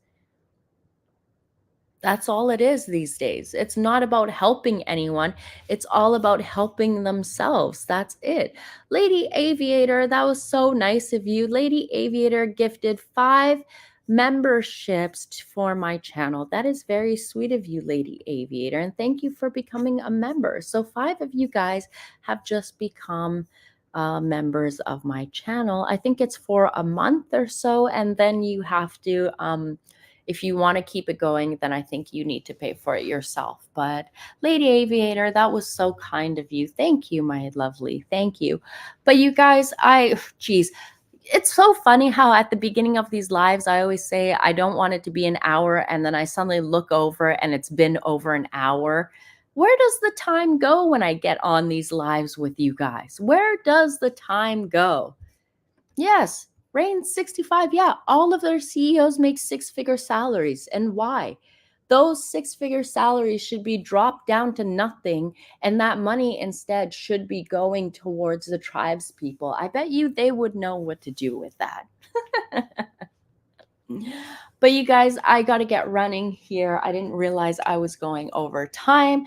That's all it is these days. It's not about helping anyone. It's all about helping themselves. That's it. Lady Aviator, that was so nice of you. Lady Aviator gifted 5 memberships for my channel. That is very sweet of you, Lady Aviator. And thank you for becoming a member. So 5 of you guys have just become members of my channel. I think it's for a month or so. And then you have to... if you want to keep it going, then I think you need to pay for it yourself. But Lady Aviator, that was so kind of you. Thank you, my lovely. Thank you. But you guys, geez, it's so funny how at the beginning of these lives, I always say I don't want it to be an hour. And then I suddenly look over and it's been over an hour. Where does the time go when I get on these lives with you guys? Where does the time go? Yes. Reign 65, yeah, all of their CEOs make 6-figure salaries. And why? Those 6-figure salaries should be dropped down to nothing, and that money instead should be going towards the tribes people. I bet you they would know what to do with that. But you guys, I got to get running here. I didn't realize I was going over time.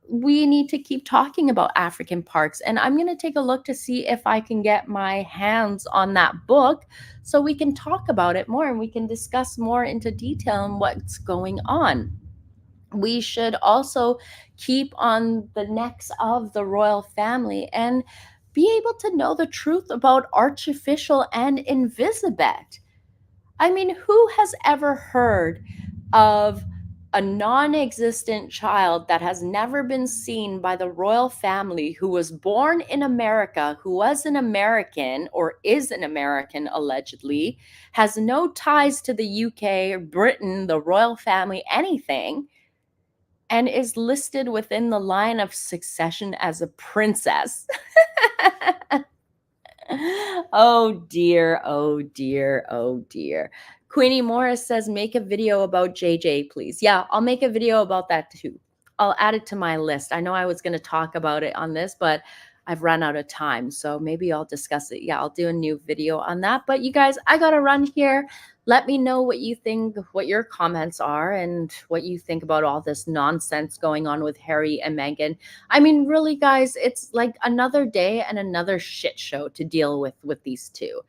We need to keep talking about African parks, and I'm going to take a look to see if I can get my hands on that book so we can talk about it more and we can discuss more into detail on what's going on. We should also keep on the necks of the royal family and be able to know the truth about Archofficial and Invisibet. I mean, who has ever heard of a non-existent child that has never been seen by the royal family, who was born in America, who was an American or is an American allegedly, has no ties to the UK, Britain, the royal family, anything, and is listed within the line of succession as a princess? Oh dear, oh dear, oh dear. Queenie Morris says, make a video about JJ, please. Yeah, I'll make a video about that too. I'll add it to my list. I know I was going to talk about it on this, but I've run out of time. So maybe I'll discuss it. Yeah, I'll do a new video on that. But you guys, I got to run here. Let me know what you think, what your comments are, and what you think about all this nonsense going on with Harry and Meghan. I mean, really, guys, it's like another day and another shit show to deal with these two.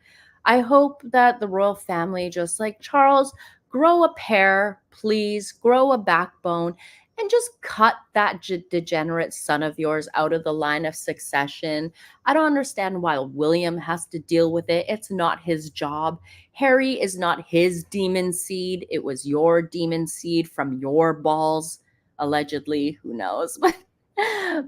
I hope that the royal family, just like Charles, grow a pair, please, grow a backbone, and just cut that degenerate son of yours out of the line of succession. I don't understand why William has to deal with it. It's not his job. Harry is not his demon seed. It was your demon seed from your balls, allegedly. Who knows?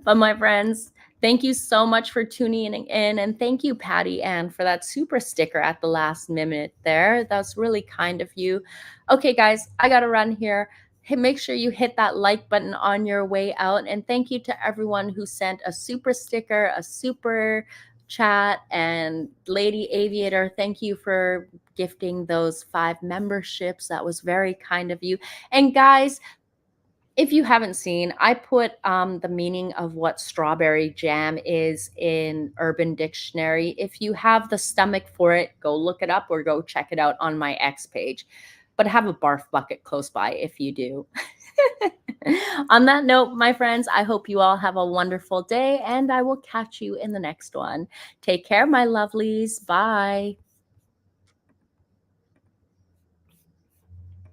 But my friends, thank you so much for tuning in. And thank you, Patty Ann, for that super sticker at the last minute there. That's really kind of you. Okay, guys, I got to run here. make sure you hit that like button on your way out. And thank you to everyone who sent a super sticker, a super chat, and Lady Aviator, thank you for gifting those 5 memberships. That was very kind of you. And guys, if you haven't seen, I put the meaning of what strawberry jam is in Urban Dictionary. If you have the stomach for it, go look it up or go check it out on my X page. But have a barf bucket close by if you do. On that note, my friends, I hope you all have a wonderful day, and I will catch you in the next one. Take care, my lovelies. Bye.